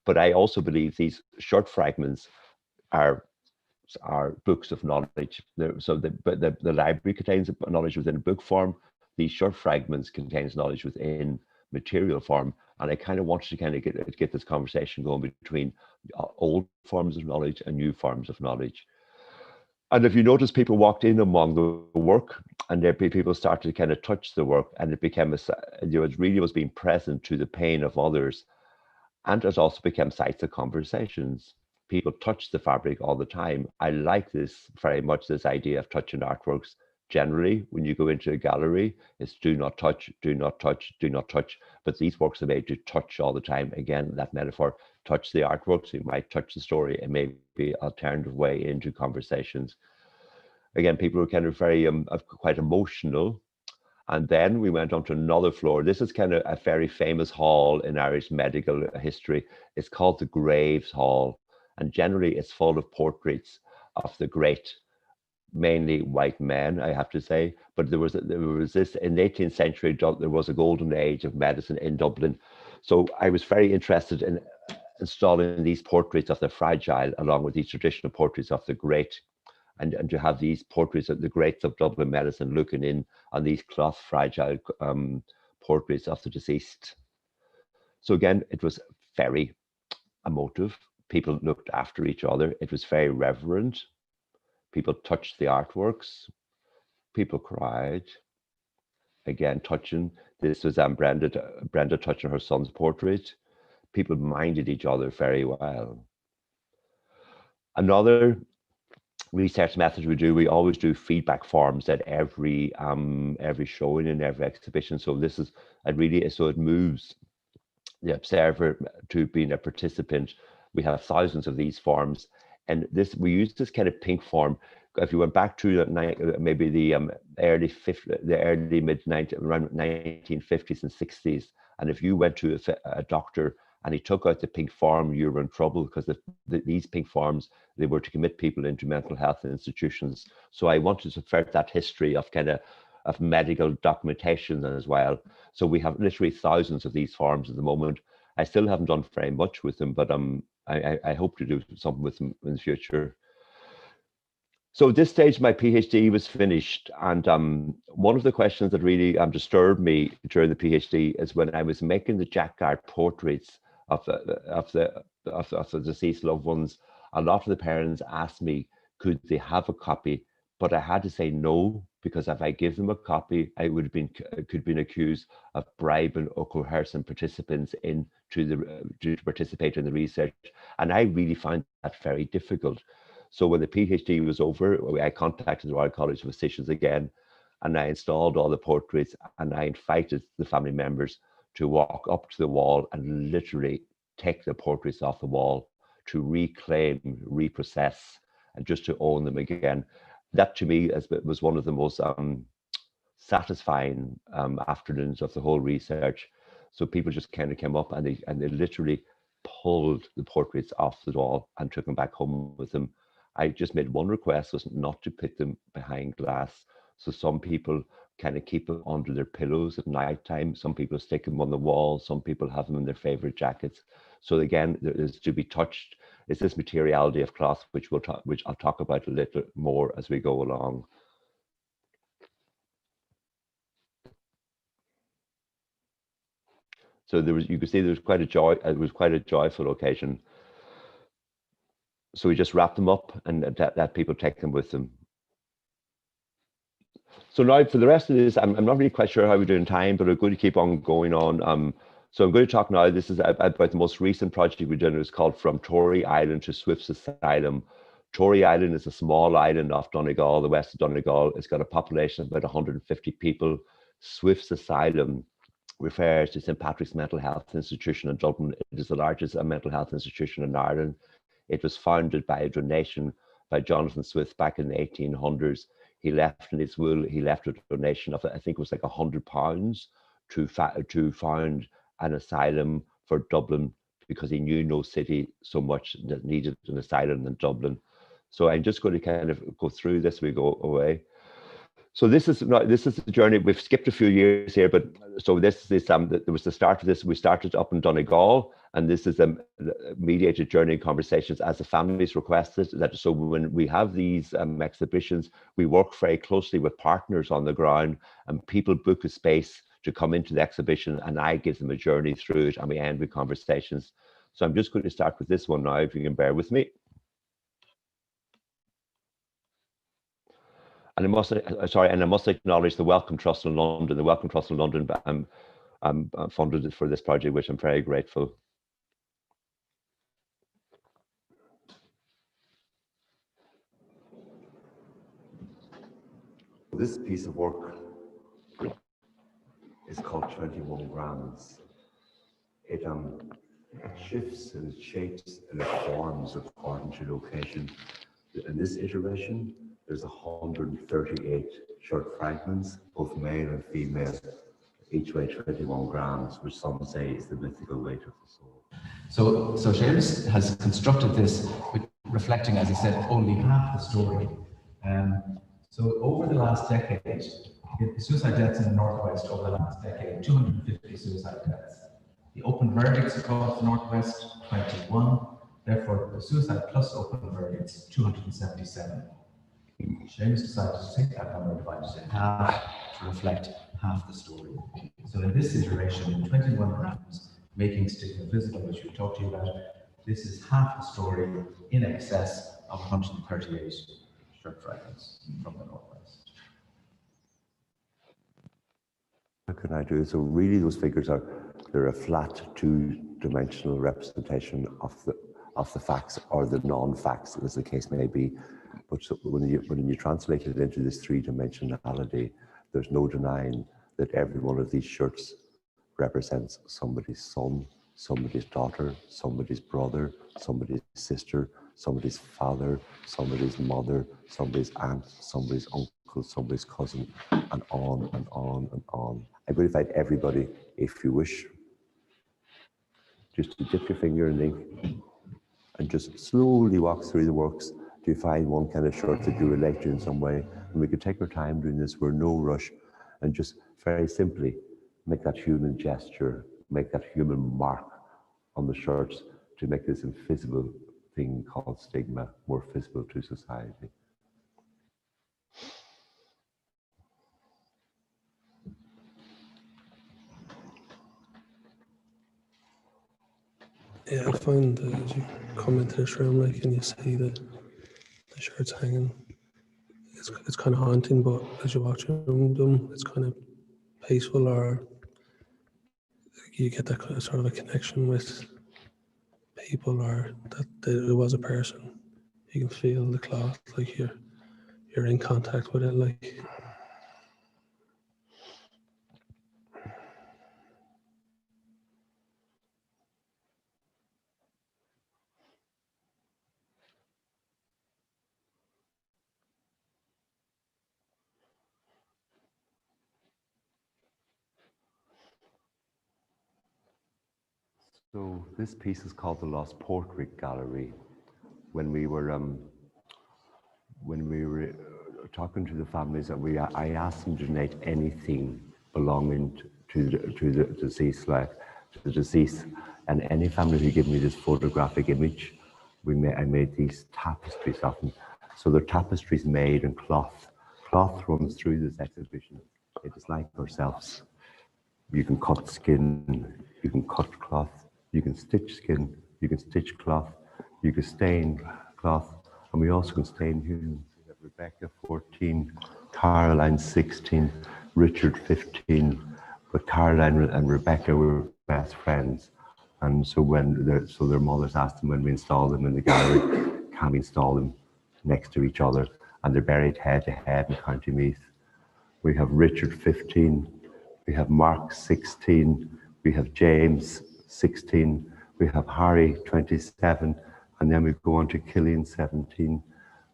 But I also believe these short fragments are artworks are books of knowledge. So the library contains knowledge within book form. These short fragments contains knowledge within material form. And I kind of wanted to kind of get this conversation going between old forms of knowledge and new forms of knowledge. And if you notice, people walked in among the work, and there people started to kind of touch the work, and it became it really was being present to the pain of others. And it also became sites of conversations. People touch the fabric all the time. I like this very much, this idea of touching artworks. Generally, when you go into a gallery, it's do not touch, do not touch, do not touch. But these works are made to touch all the time. Again, that metaphor, touch the artworks, you might touch the story. It may be an alternative way into conversations. Again, people were kind of very, quite emotional. And then we went on to another floor. This is kind of a very famous hall in Irish medical history. It's called the Graves Hall. And generally it's full of portraits of the great, mainly white men, I have to say. But there was this, in the 18th century, there was a golden age of medicine in Dublin. So I was very interested in installing these portraits of the fragile along with these traditional portraits of the great. And to have these portraits of the greats of Dublin medicine looking in on these cloth fragile portraits of the deceased. So again, it was very emotive. People looked after each other. It was very reverent. People touched the artworks. People cried. Again, touching. This was Brenda touching her son's portrait. People minded each other very well. Another research methods we always do feedback forms at every showing and every exhibition. So this is so it moves the observer to being a participant. We have thousands of these forms, and we use this kind of pink form. If you went back to maybe the early mid 1950s and 60s, and if you went to a doctor and he took out the pink form, you were in trouble, because these pink forms, they were to commit people into mental health institutions. So I wanted to subvert that history of of medical documentation as well. So we have literally thousands of these forms at the moment. I still haven't done very much with them, but I hope to do something with them in the future. So at this stage, my PhD was finished, and one of the questions that really disturbed me during the PhD is when I was making the Jacquard portraits of the deceased loved ones. A lot of the parents asked me, could they have a copy? But I had to say no, because if I give them a copy, I could have been accused of bribing or coercing participants to participate in the research, and I really found that very difficult. So when the PhD was over, I contacted the Royal College of Physicians again, and I installed all the portraits, and I invited the family members to walk up to the wall and literally take the portraits off the wall to reclaim, reprocess, and just to own them again. That to me was one of the most satisfying afternoons of the whole research. So people just kind of came up and they literally pulled the portraits off the wall and took them back home with them. I just made one request, was not to put them behind glass. So some people kind of keep them under their pillows at night time. Some people stick them on the wall. Some people have them in their favorite jackets. So again, there is to be touched. It's this materiality of cloth, which I'll talk about a little more as we go along. So you can see there was quite a joy. It was quite a joyful occasion. So we just wrap them up and let people take them with them. So now for the rest of this, I'm not really quite sure how we're doing time, but we're going to keep on going on. So I'm going to talk now, this is about the most recent project we've done. It's called From Tory Island to Swift's Asylum. Tory Island is a small island off Donegal, the west of Donegal. It's got a population of about 150 people. Swift's Asylum refers to St. Patrick's Mental Health Institution in Dublin. It is the largest mental health institution in Ireland. It was founded by a donation by Jonathan Swift back in the 1800s. He left in his will, he left a donation of, I think it was like £100 to found an asylum for Dublin, because he knew no city so much that needed an asylum than Dublin. So I'm just going to kind of go through this, we go away. So this is the journey. We've skipped a few years here, but so this is there was the start of this. We started up in Donegal, and this is a mediated journey conversations as the families requested. That so when we have these exhibitions, we work very closely with partners on the ground, and people book a space to come into the exhibition, and I give them a journey through it, and we end with conversations. So I'm just going to start with this one now, if you can bear with me. And I must acknowledge the Wellcome Trust in London. The Wellcome Trust in London funded it for this project, which I'm very grateful. This piece of work is called 21 grams. It shifts and it shapes and it forms according to location. In this iteration, there's 138 shirt fragments, both male and female, each weigh 21 grams, which some say is the mythical weight of the soul. So Seamus has constructed this with reflecting, as he said, only half the story. So over the last decade, suicide deaths in the Northwest over the last decade, 250 suicide deaths. The open verdicts across the Northwest, 21. Therefore, the suicide plus open verdicts, 277. Seamus decided to take that number and divide it in half to reflect half the story. So in this iteration, 21 grams, making stigma visible, which we talked to you about, this is half the story in excess of 138 shirt fragments from the Northwest. How can I do it? So really those figures they're a flat two-dimensional representation of the facts or the non-facts, as the case may be. But so when you translate it into this three-dimensionality, there's no denying that every one of these shirts represents somebody's son, somebody's daughter, somebody's brother, somebody's sister, somebody's father, somebody's mother, somebody's aunt, somebody's uncle, somebody's cousin, and on and on and on. I'm going to invite everybody, if you wish, just to dip your finger in the ink and just slowly walk through the works. Do you find one kind of shirt that you relate to in some way? And we could take our time doing this. We're no rush, and just very simply make that human gesture, make that human mark on the shirts to make this invisible thing called stigma more visible to society. Yeah, I find as you come into this room, like, and you see the shirts hanging, it's kind of haunting, but as you watch them, it's kind of peaceful, or you get that kind of sort of a connection with people, or that there was a person. You can feel the cloth, like you're in contact with it, like. So this piece is called the Lost Portrait Gallery. When we were talking to the families, I asked them to donate anything belonging to the deceased, and any family who gave me this photographic image, I made these tapestries of them. So they're tapestries made in cloth. Cloth runs through this exhibition. It is like ourselves. You can cut skin, you can cut cloth, you can stitch skin, you can stitch cloth, you can stain cloth, and we also can stain humans. We have Rebecca 14, Caroline 16, Richard 15, but Caroline and Rebecca were best friends. And so their mothers asked them when we install them in the gallery, can we install them next to each other? And they're buried head to head in County Meath. We have Richard 15, we have Mark 16, we have James 16, we have Harry 27, and then we go on to Killian 17.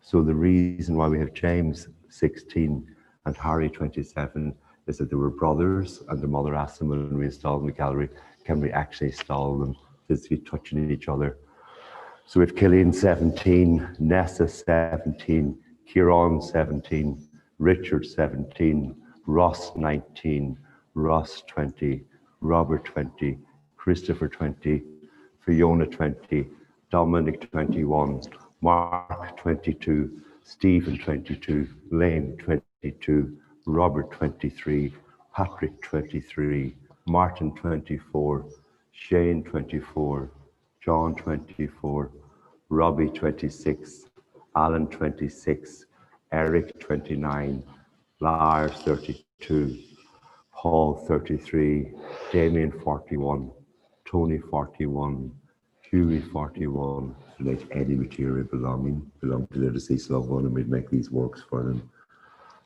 So the reason why we have James 16 and Harry 27 is that they were brothers, and the mother asked them when we installed them in the gallery, can we actually install them physically touching each other? So we have Killian 17, Nessa 17, Kieran 17, Richard 17, Ross 19, Ross 20, Robert 20, Christopher 20, Fiona 20, Dominic 21, Mark 22, Stephen 22, Lane 22, Robert 23, Patrick 23, Martin 24, Shane 24, John 24, Robbie 26, Alan 26, Eric 29, Lars 32, Paul 33, Damien 41, Tony 41, Huey 41, to make any material belong to their deceased loved one, and we'd make these works for them.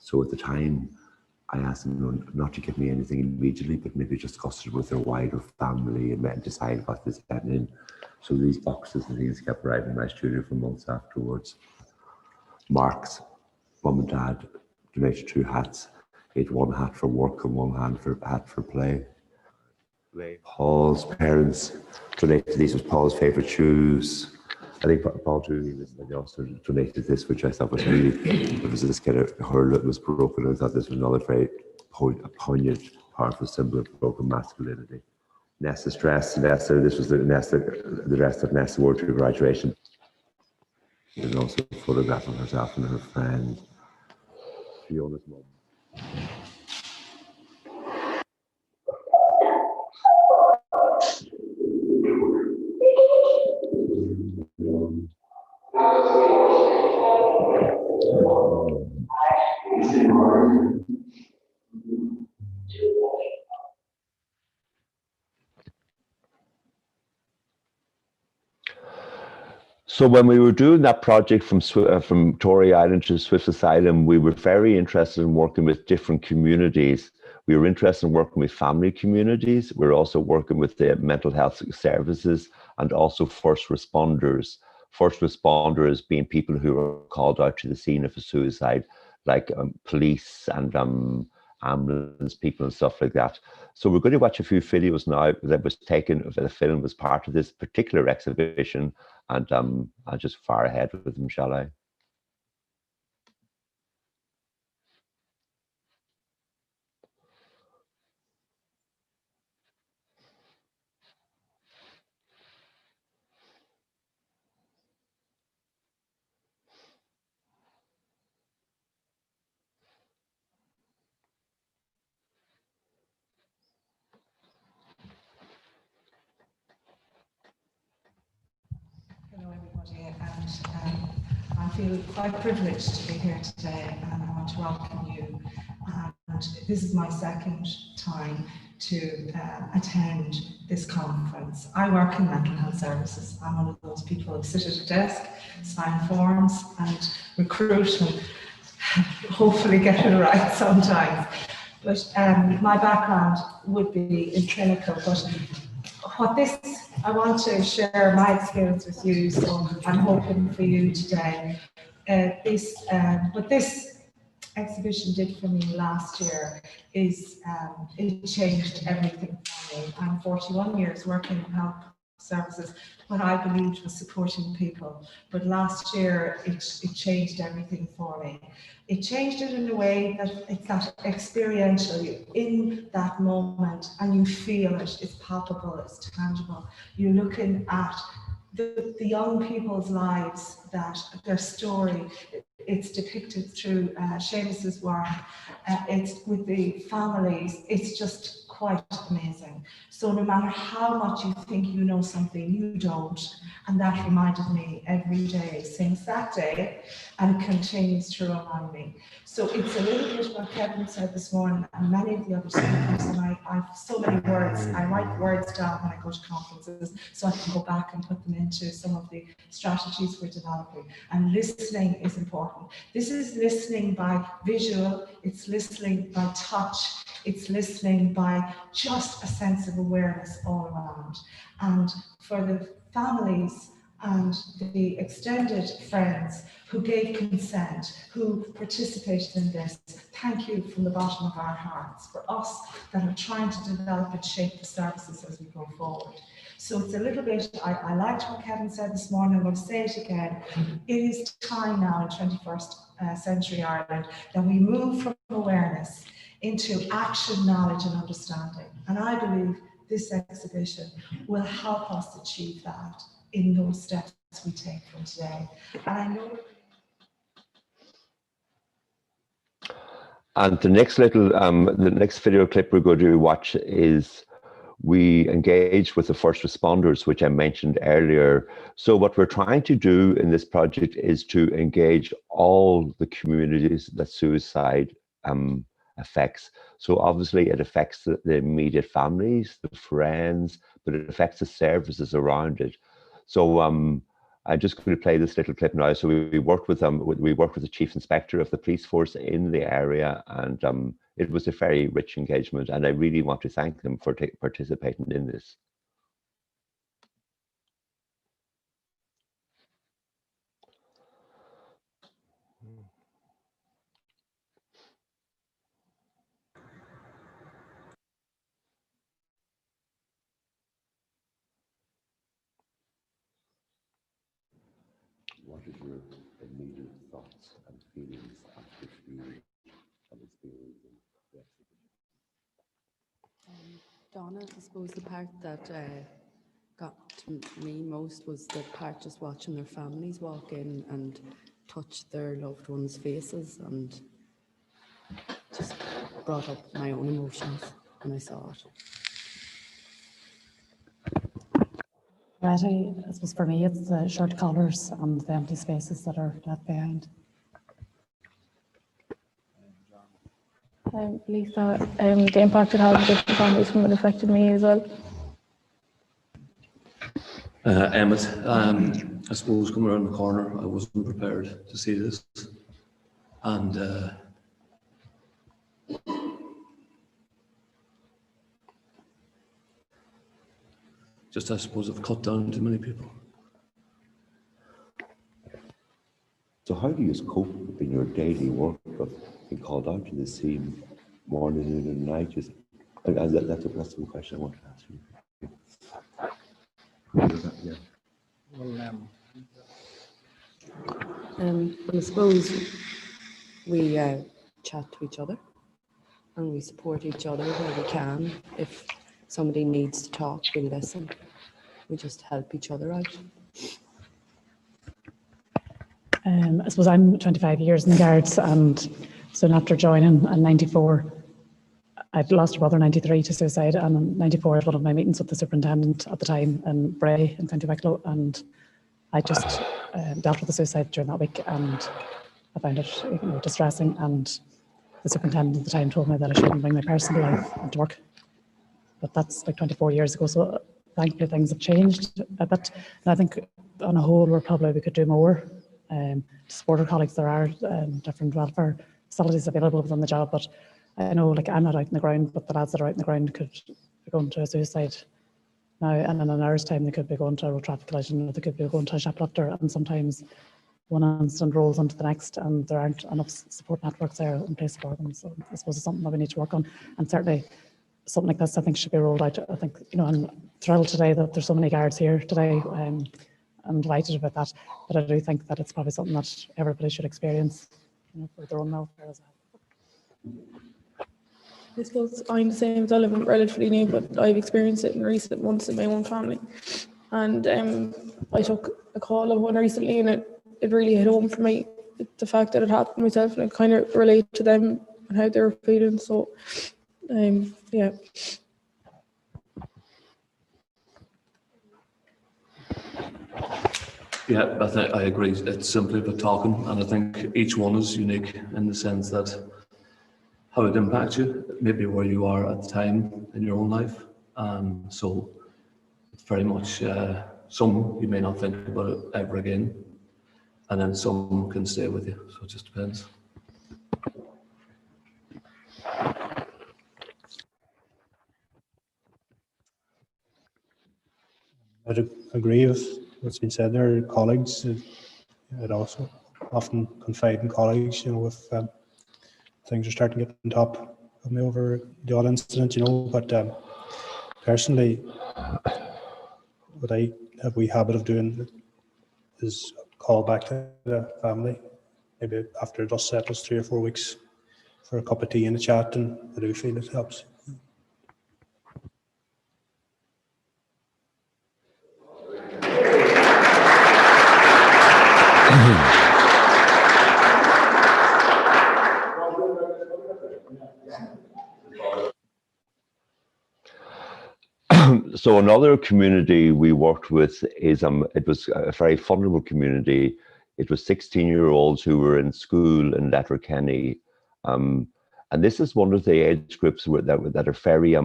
So at the time, I asked them not to give me anything immediately, but maybe just discuss it with their wider family and decide what this getting in. So these boxes and things kept arriving in my studio for months afterwards. Mark's mum and dad donated 2 hats. He had 1 hat for work and 1 hat for play. Paul's parents donated, these was Paul's favourite shoes. I think Paul too, they also donated this, which I thought was really, it was this kind of hurl that was broken. I thought this was another very poignant, powerful symbol of broken masculinity. Nessa's dress, this was the dress that Nessa wore to graduation. There's also a photograph of herself and her friend, Fiona's mum. So when we were doing that project from Tory Island to Swift Asylum, we were very interested in working with different communities. We were interested in working with family communities. We were also working with the mental health services and also first responders. First responders being people who are called out to the scene of a suicide, like police and ambulance people and stuff like that. So we're going to watch a few videos now that was taken, the film was part of this particular exhibition, and I'll just fire ahead with them, shall I? Hello, everybody, and I feel quite privileged to be here today, and I want to welcome you. And this is my second time to attend this conference. I work in mental health services. I'm one of those people who sit at a desk, sign forms, and recruit, and hopefully get it right sometimes. But my background would be in clinical, but I want to share my experience with you, so I'm hoping for you today. What this exhibition did for me last year is it changed everything for me. I'm 41 years working in health services, what I believed was supporting people. But last year, it changed everything for me. It changed it in a way that it's that experiential, you're in that moment and you feel it, it's palpable, it's tangible. You're looking at the young people's lives, that their story, it's depicted through Seamus's work, it's with the families, it's just quite amazing. So no matter how much you think you know something, you don't. And that reminded me every day since that day, and it continues to remind me. So it's a little bit what Kevin said this morning, and many of the other speakers, and I have so many words. I write words down when I go to conferences, so I can go back and put them into some of the strategies we're developing. And listening is important. This is listening by visual, it's listening by touch, it's listening by just a sense of awareness all around. And for the families and the extended friends who gave consent, who participated in this, thank you from the bottom of our hearts. For us that are trying to develop and shape the services as we go forward. So it's a little bit, I liked what Kevin said this morning, I'm going to say it again. It is time now in 21st century Ireland that we move from awareness into action, knowledge and understanding. And I believe this exhibition will help us achieve that in those steps we take from today. And I know. And the next the next video clip we're going to watch is we engage with the first responders, which I mentioned earlier. So what we're trying to do in this project is to engage all the communities that suicide affects. So obviously it affects the immediate families, the friends, but it affects the services around it. So I'm just going to play this little clip now. So we worked with them. We worked with the chief inspector of the police force in the area, and it was a very rich engagement. And I really want to thank them for participating in this. What is your immediate thoughts and feelings after viewing and experiencing the exhibition? Donna, I suppose the part that got to me most was the part just watching their families walk in and touch their loved ones' faces, and just brought up my own emotions when I saw it. Right, I suppose for me it's the shirt collars and the empty spaces that are left behind. Lisa, the impact it had on different families from it affected me as well. Emmett, I suppose coming around the corner, I wasn't prepared to see this, and just I suppose I've cut down too many people. So how do you cope in your daily work of being called out to the scene morning, noon and night? Just, and that's the question I want to ask you. Yeah. I suppose we chat to each other and we support each other where we can. If somebody needs to talk, we listen. We just help each other out. I suppose I'm 25 years in the Guards, and soon after joining in 94, I'd lost a brother in 93 to suicide, and in 94 at one of my meetings with the superintendent at the time in Bray in County Wicklow, and I just dealt with the suicide during that week, and I found it distressing, and the superintendent at the time told me that I shouldn't bring my personal life into work. But that's like 24 years ago, so thankfully things have changed a bit, and I think on a whole we could do more. To support our colleagues, there are different welfare facilities available within the job, but I know, like, I'm not out in the ground, but the lads that are out in the ground could be going to a suicide now, and in an hour's time they could be going to a road traffic collision, or they could be going to a shoplifter, and sometimes one incident rolls into the next and there aren't enough support networks there in place for them. So I suppose it's something that we need to work on, and certainly something like this I think should be rolled out. I think, I'm thrilled today that there's so many guards here today. I'm delighted about that, but I do think that it's probably something that everybody should experience, for their own welfare as well. I suppose I'm the same as well. I'm relatively new, but I've experienced it in recent months in my own family. And I took a call of one recently, and it really hit home for me, the fact that it happened to myself, and I kind of relate to them and how they were feeling. So, yeah. Yeah, I agree. It's simply about talking, and I think each one is unique in the sense that how it impacts you, maybe where you are at the time in your own life. So it's very much, some you may not think about it ever again, and then some can stay with you. So it just depends. I'd agree with what's been said there. Colleagues, I'd also often confide in colleagues, if things are starting to get on top of me over the odd incident, but personally, what I have a wee habit of doing is call back to the family, maybe after dust settles 3 or 4 weeks, for a cup of tea and a chat, and I do feel it helps. So another community we worked with is it was a very vulnerable community. It was 16-year-olds who were in school in Letterkenny, and this is one of the age groups that are very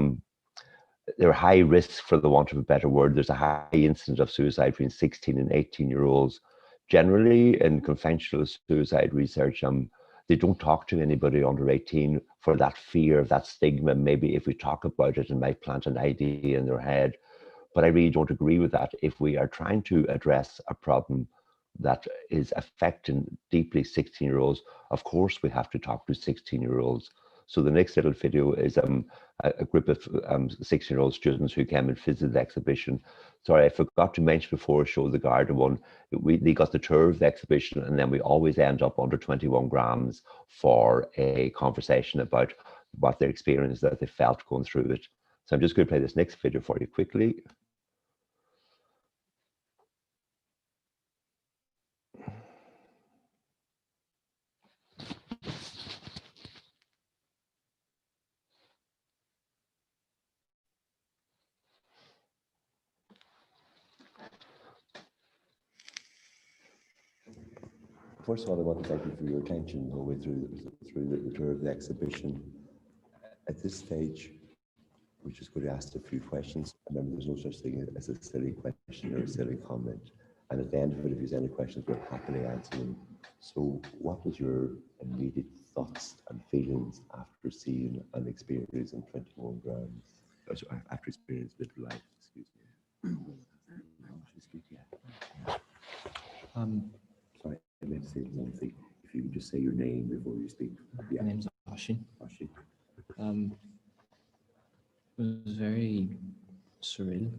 they're high risk, for the want of a better word. There's a high incidence of suicide between 16 and 18-year-olds. Generally, in conventional suicide research, they don't talk to anybody under 18 for that fear, that stigma. Maybe if we talk about it, it might plant an idea in their head. But I really don't agree with that. If we are trying to address a problem that is affecting deeply 16-year-olds, of course we have to talk to 16-year-olds. So the next little video is a group of 16-year-old students who came and visited the exhibition. Sorry, I forgot to mention before I showed the Garda one, they got the tour of the exhibition, and then we always end up under 21 grams for a conversation about what their experience that they felt going through it. So I'm just going to play this next video for you quickly. First of all, I want to thank you for your attention all the way through the tour of the exhibition. At this stage, we're just going to ask a few questions. Remember, there's no such thing as a silly question or a silly comment. And at the end of it, if there's any questions, we'll happily answer them. So what was your immediate thoughts and feelings after seeing and experiencing 21 grams? After experiencing midlife, excuse me. Sorry, I meant to say one thing. If you could just say your name before you speak. Yeah. My name's Ashi. Ashi. It was very surreal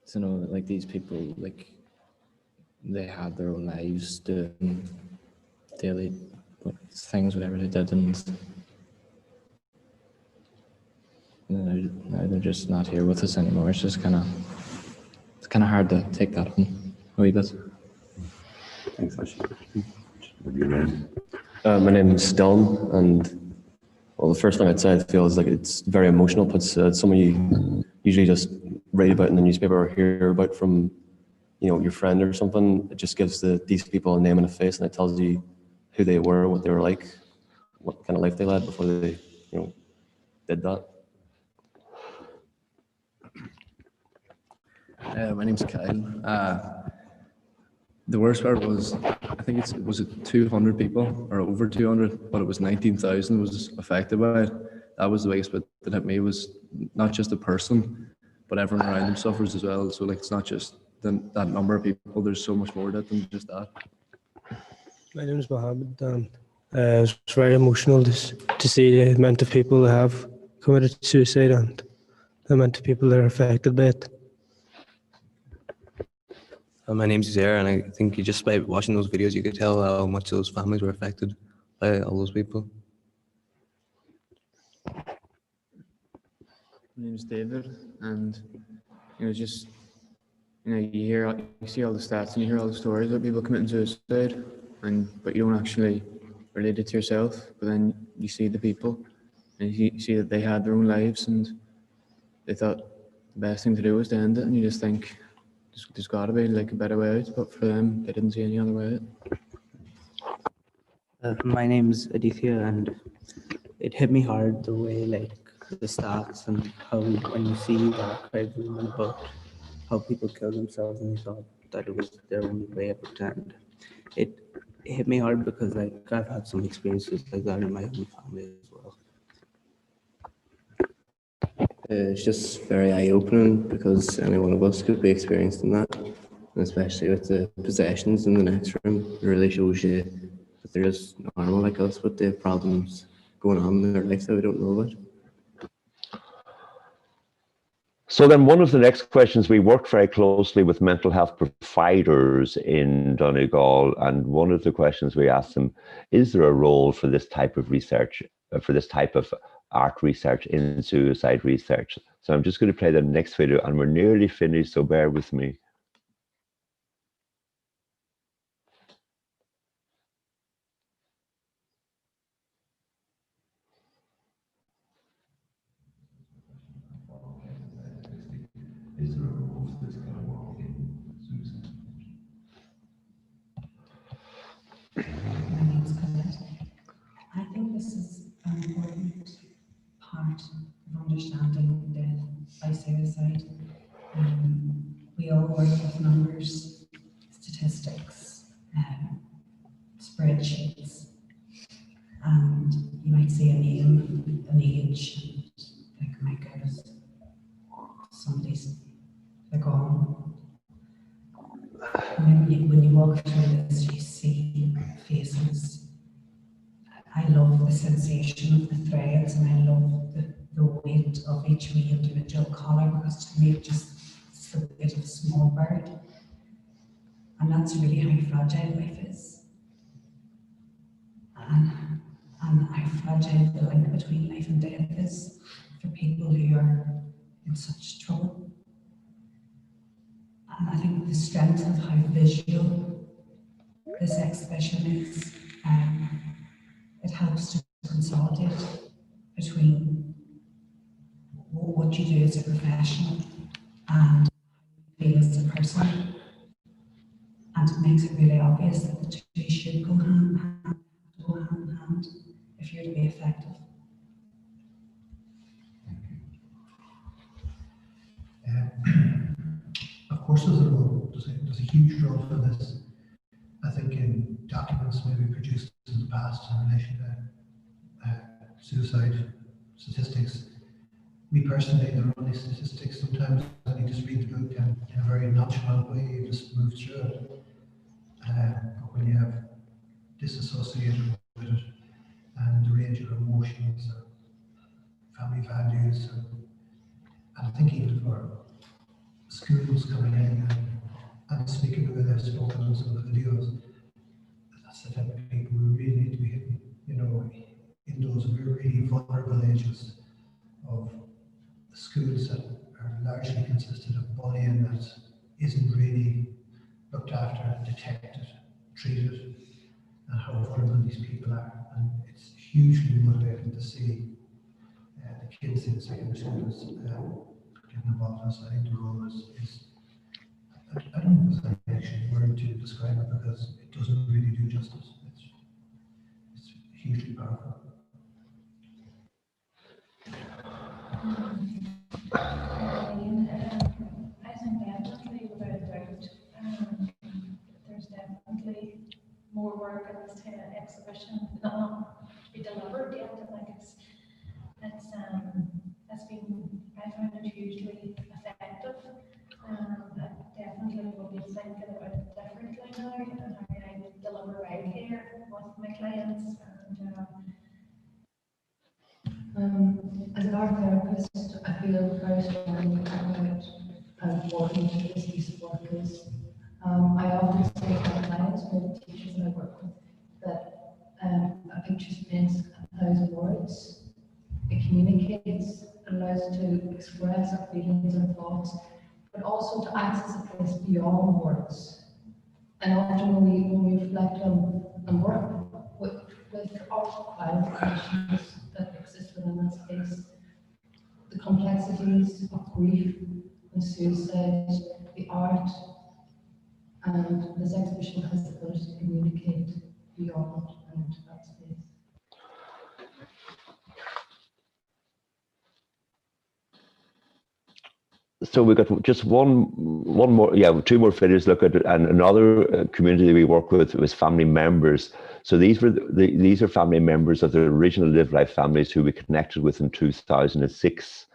to know that, like, these people, like, they had their own lives doing daily things, whatever they did, and now they're just not here with us anymore. It's just kind of hard to take that on a wee bit. Thanks, Ashi. What your name? My name is Dylan, and well, the first thing I'd say I feel is like it's very emotional. It's someone you usually just read about in the newspaper or hear about from, you know, your friend or something. It just gives these people a name and a face, and it tells you who they were, what they were like, what kind of life they led before they, you know, did that. My name's Kyle. The worst part was, I think was it 200 people or over 200, but it was 19,000 was affected by it. That was the biggest bit that hit me, was not just the person, but everyone around them suffers as well. So like, it's not just that number of people, there's so much more to it than just that. My name is Mohammed, and it's very emotional to see the amount of people that have committed suicide and the amount of people that are affected by it. My name's Zaire, and I think just by watching those videos, you could tell how much those families were affected by all those people. My name's David, and you see all the stats and you hear all the stories about people committing suicide, but you don't actually relate it to yourself. But then you see the people, and you see that they had their own lives, and they thought the best thing to do was to end it, and you just think there's got to be like a better way out. But for them, they didn't see any other way out. My name's Aditya, and it hit me hard the way, like, the stats and how when you see the archive room about how people kill themselves and they thought that it was their only way out, and it hit me hard because, like, I've had some experiences like that in my own family as well. It's just very eye-opening because any one of us could be experiencing that, and especially with the possessions in the next room. It really shows you that they're just normal like us, but they have problems going on in their life that we don't know about. So then one of the next questions, we worked very closely with mental health providers in Donegal, and one of the questions we asked them, is there a role for this type of research, for this type of art research in suicide research? So I'm just going to play the next video, and we're nearly finished, so bear with me. Is there a role for this kind of work in suicide? My name's Colette. I think this is an important part of understanding death by suicide. We all work with numbers, statistics, spreadsheets, and you might see a name, an age, and think, my goodness, somebody's gone. And then when you walk through this, you see faces. I love the sensation of the threads, and I love the weight of each wee individual colour, because to me it's the weight of a small bird. And that's really how fragile life is. And how fragile the link between life and death is for people who are in such trouble. And I think the strength of how visual this exhibition is, it helps to consolidate between what you do as a professional and you as a person. And it makes it really obvious that the two should go hand in hand if you're to be effective. Of course, there's a role. There's a huge role for this. I think in documents maybe produced in the past in relation to suicide statistics. Me personally, there are only statistics. Sometimes I need to just read the book and in a very nonchalant way, you just move through it. But when you have disassociated with it and the range of emotions, family values, and I think even for schools coming in and speaking the way they've spoken on some of the videos, that's the type of people who really need to be hitting, you know, in those really vulnerable ages of the schools that are largely consisted of bullying that isn't really looked after, detected, treated, and how vulnerable these people are. And it's hugely motivating to see the kids in secondary schools getting involved in this. I think the role is I don't know if there's any actual word to describe it, because it doesn't really do justice. It's hugely powerful. I think definitely without a doubt, there's definitely more work in this kind of exhibition not be delivered yet. I think it's been, I found it hugely effective. I definitely will be thinking about it differently now and how I deliver right here with my clients. As an art therapist, I feel very strongly about how important this piece of work is. I often say to my clients, or the teachers that I work with, that a picture means 1,000 words. It communicates, it allows us to express our feelings and thoughts, but also to access a place beyond words. And often when we reflect on work with our conditions that exist within that space, the complexities of grief and suicide, the art, and this exhibition has the ability to communicate beyond and into that space. So we got just one more, yeah, two more videos look at it, and another community we work with was family members. So these are family members of the original Live Life families who we connected with in 2006.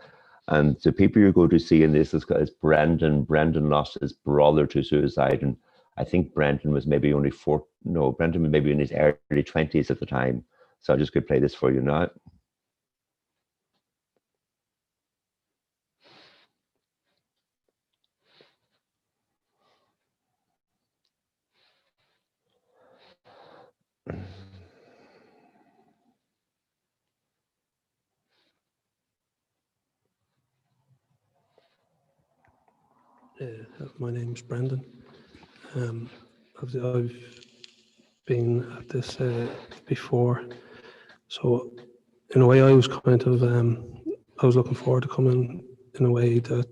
And the people you're going to see in this is Brendan. Brendan lost his brother to suicide, and I think Brendan was maybe only Brendan was maybe in his early 20s at the time. So I'm just going to play this for you now. My name's Brendan. I've been at this before, so in a way I was kind of I was looking forward to coming in a way that,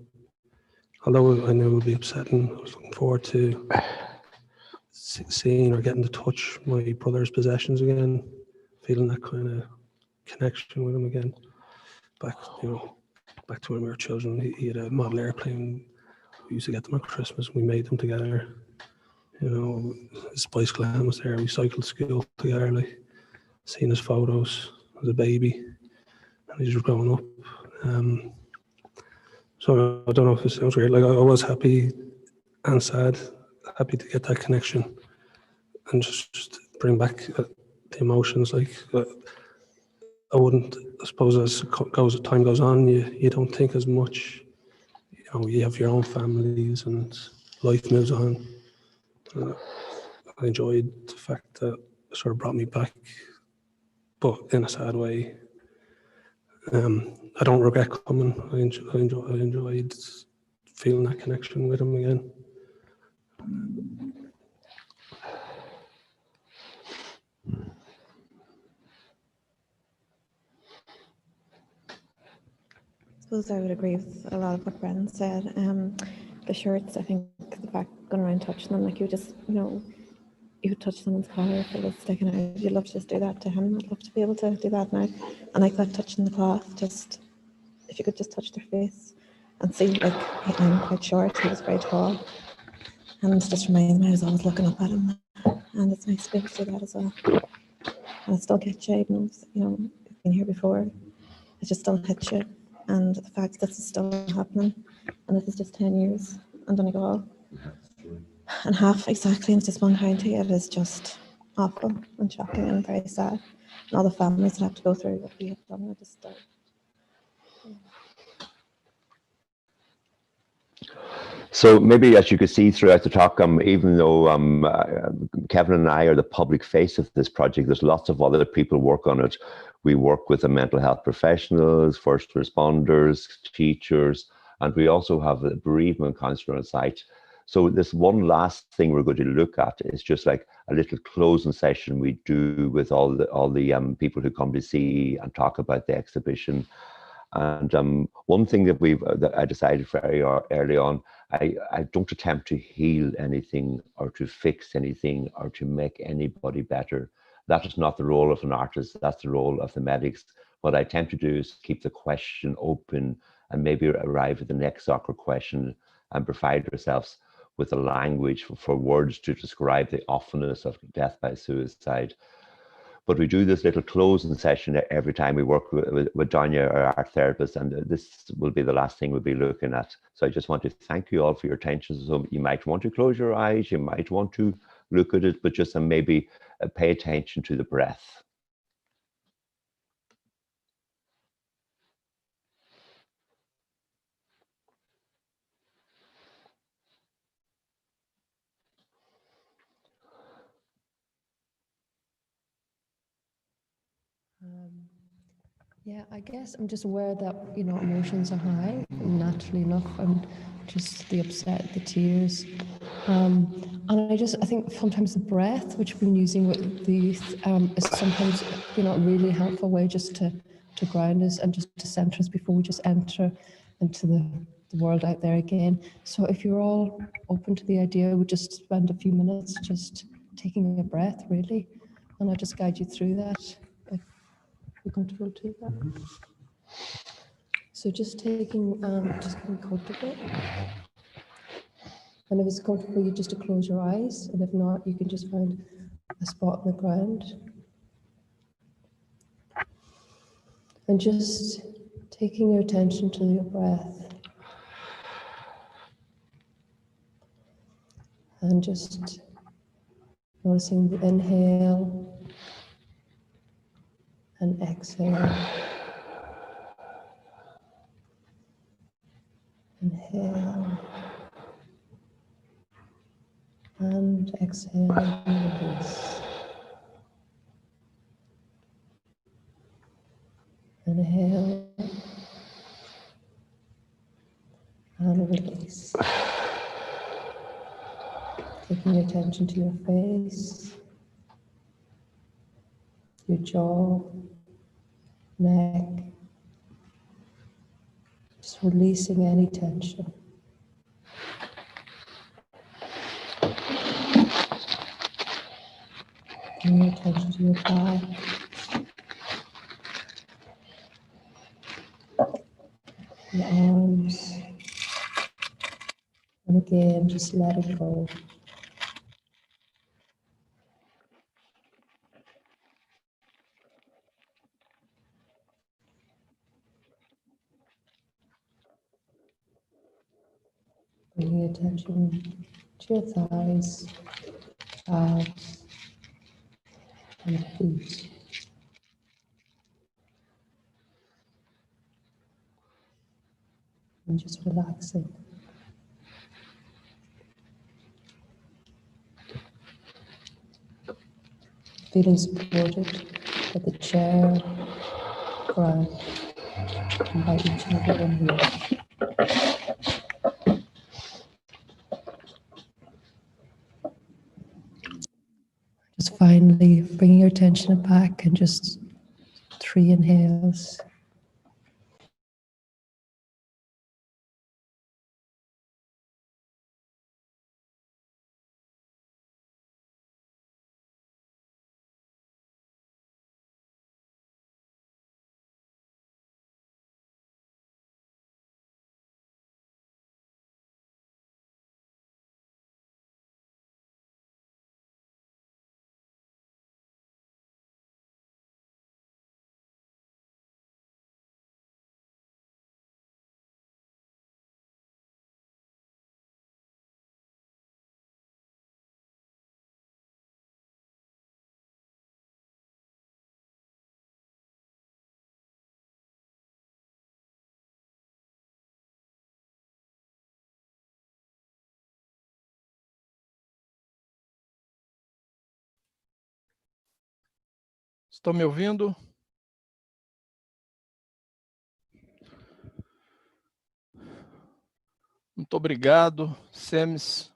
although I knew it would be upsetting, I was looking forward to seeing or getting to touch my brother's possessions again, feeling that kind of connection with him again. Back to when we were children. He had a model airplane. We used to get them at Christmas. We made them together. His bicycle helmet was there. We cycled to school together. Like, seeing his photos as a baby, and he's just growing up. So I don't know if it sounds weird. Like, I was happy and sad. Happy to get that connection and just bring back the emotions. Like, I wouldn't. I suppose as time goes on, you don't think as much. You have your own families and life moves on. I enjoyed the fact that it sort of brought me back, but in a sad way. I don't regret coming. I enjoyed feeling that connection with him again. I suppose I would agree with a lot of what Brendan said. The shirts, I think the fact going around touching them, like you just, you would touch someone's collar if it was sticking out. You'd love to just do that to him. I'd love to be able to do that now. And like that touching the cloth, just if you could just touch their face and see, like, I'm quite short, he was very tall. And it just reminds me I was always looking up at him. And it's nice to be able to do that as well. And it still gets you, even though, you've been here before. It just still hits you. And the fact that this is still happening, and this is just 10 years and Donegal, and half exactly in just one county, it is just awful and shocking and very sad. And all the families that have to go through what we have done, I just don't. So maybe, as you could see throughout the talk, even though Kevin and I are the public face of this project, there's lots of other people work on it. We work with the mental health professionals, first responders, teachers, and we also have a bereavement counsellor on site. So this one last thing we're going to look at is just like a little closing session we do with all the people who come to see and talk about the exhibition. And one thing that I decided very early on, I don't attempt to heal anything or to fix anything or to make anybody better. That is not the role of an artist. That's the role of the medics. What I attempt to do is keep the question open and maybe arrive at the next awkward question and provide ourselves with a language for words to describe the awfulness of death by suicide. But we do this little closing session every time we work with Danya, our art therapist, and this will be the last thing we'll be looking at. So I just want to thank you all for your attention. So you might want to close your eyes, you might want to look at it, but just maybe pay attention to the breath. Yeah, I guess I'm just aware that, emotions are high, naturally enough, and just the upset, the tears. And I think sometimes the breath, which we've been using with the youth, is sometimes, a really helpful way just to ground us and just to center us before we just enter into the world out there again. So if you're all open to the idea, we'll just spend a few minutes just taking a breath, really, and I'll just guide you through that. You're comfortable to do that? So just getting comfortable. And if it's comfortable, you just to close your eyes, and if not, you can just find a spot on the ground. And just taking your attention to your breath. And just noticing the inhale and exhale. Inhale and exhale and release. Inhale and release. Taking your attention to your face, your jaw, neck, just releasing any tension. Bring your attention to your back, your arms, and again, just let it go. Bringing attention to your thighs, calves, and feet. And just relaxing. Feeling supported by the chair, ground, and by each and every one here. Just finally bringing your attention back and just 3 inhales. Estão me ouvindo? Muito obrigado, Semes.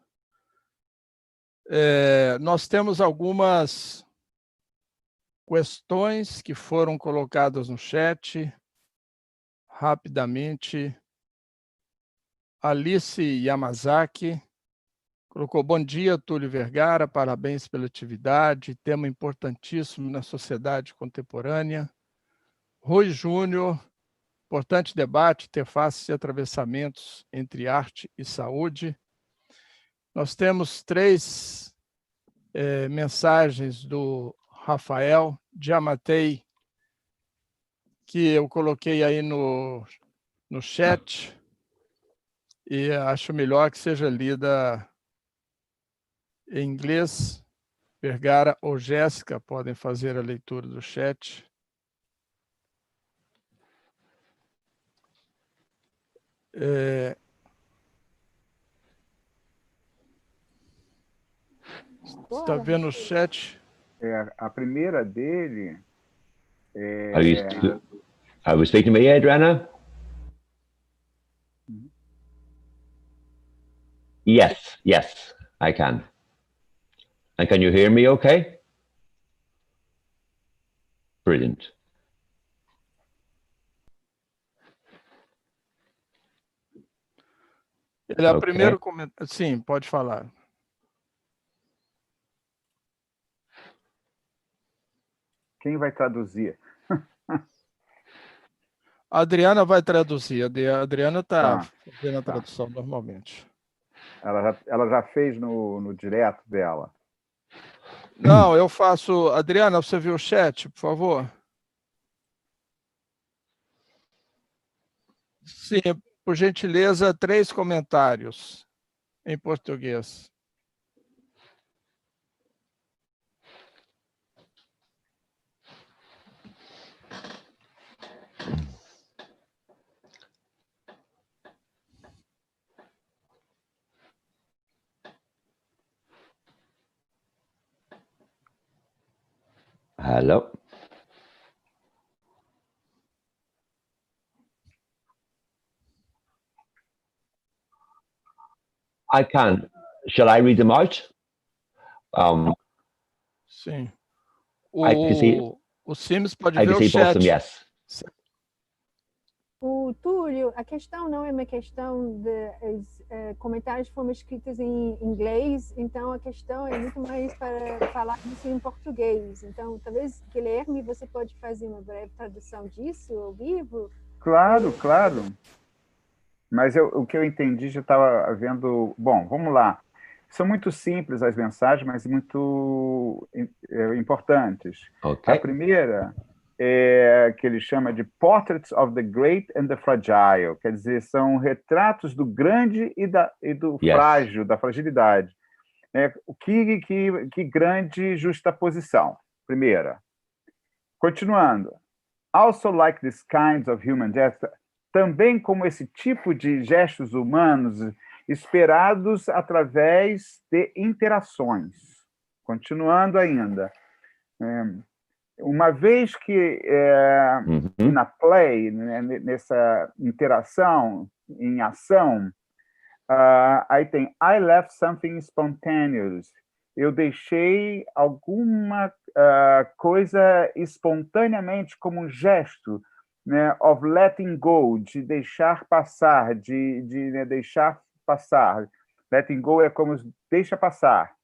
Nós temos algumas questões que foram colocadas no chat. Rapidamente. Alice Yamazaki colocou: bom dia, Túlio Vergara, parabéns pela atividade, tema importantíssimo na sociedade contemporânea. Rui Júnior: importante debate, interfaces e atravessamentos entre arte e saúde. Nós temos 3 mensagens do Rafael Diamatei, que eu coloquei aí no chat, e acho melhor que seja lida em inglês. Vergara ou Jéssica podem fazer a leitura do chat. Está vendo o chat? A primeira dele Are we speaking to me, Adriana? Yes, yes, I can. And can you hear me okay? Brilliant. Ele é o primeiro comentário. Sim, pode falar. Quem vai traduzir? A Adriana vai traduzir. A Adriana está fazendo a Tá. tradução normalmente. Ela já fez no direto dela. Não, eu faço... Adriana, você viu o chat, por favor? Sim, por gentileza, 3 comentários em português. Hello. I can. Shall I read them out? Sim. I can see. O Sims pode I ver can o see both of them. chat. Yes. O Túlio, a questão não é uma questão de comentários foram escritos em inglês, então a questão é muito mais para falar isso em português. Então, talvez, Guilherme, você pode fazer uma breve tradução disso ao vivo? Claro, claro. Mas o que eu entendi, já estava vendo... Bom, vamos lá. São muito simples as mensagens, mas muito importantes. Okay. A primeira é que ele chama de Portraits of the Great and the Fragile, quer dizer, são retratos do grande e do frágil, da fragilidade. Que grande justaposição, primeira. Continuando. Also like these kinds of human gestures, também como esse tipo de gestos humanos esperados através de interações. Continuando ainda. Uma vez que na play, nessa interação, em ação, aí tem I left something spontaneous. Eu deixei alguma coisa espontaneamente como um gesto, né, of letting go, de deixar passar, de deixar passar. Letting go é como deixa passar.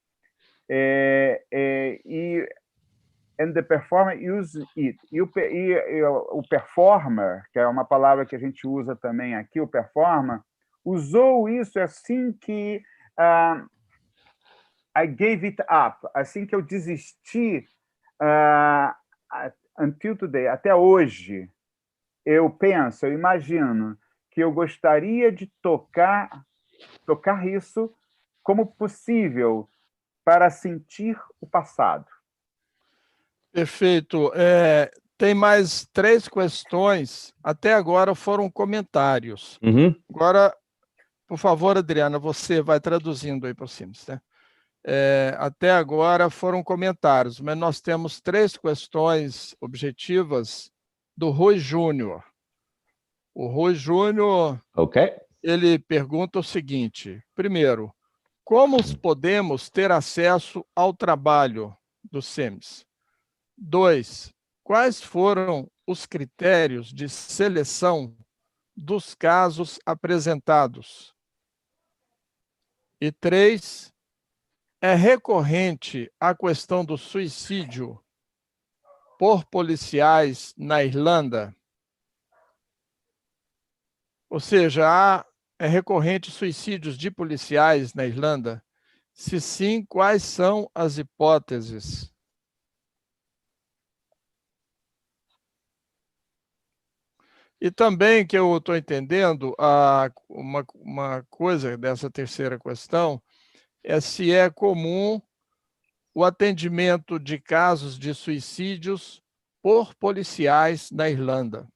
And the performer use it. E o performer, que é uma palavra que a gente usa também aqui, o performer, usou isso assim que I gave it up, assim que eu desisti until today, até hoje. Eu imagino que eu gostaria de tocar isso como possível para sentir o passado. Perfeito. Tem mais 3 questões. Até agora foram comentários. Agora, por favor, Adriana, você vai traduzindo aí para o Sims, né? Até agora foram comentários, mas nós temos 3 questões objetivas do Rui Júnior. O Rui Júnior, ele pergunta o seguinte: primeiro, como podemos ter acesso ao trabalho do Sims? 2, quais foram os critérios de seleção dos casos apresentados? E 3, é recorrente a questão do suicídio por policiais na Irlanda? Ou seja, é recorrente suicídios de policiais na Irlanda? Se sim, quais são as hipóteses? E também, que eu estou entendendo, uma coisa dessa terceira questão é se é comum o atendimento de casos de suicídios por policiais na Irlanda.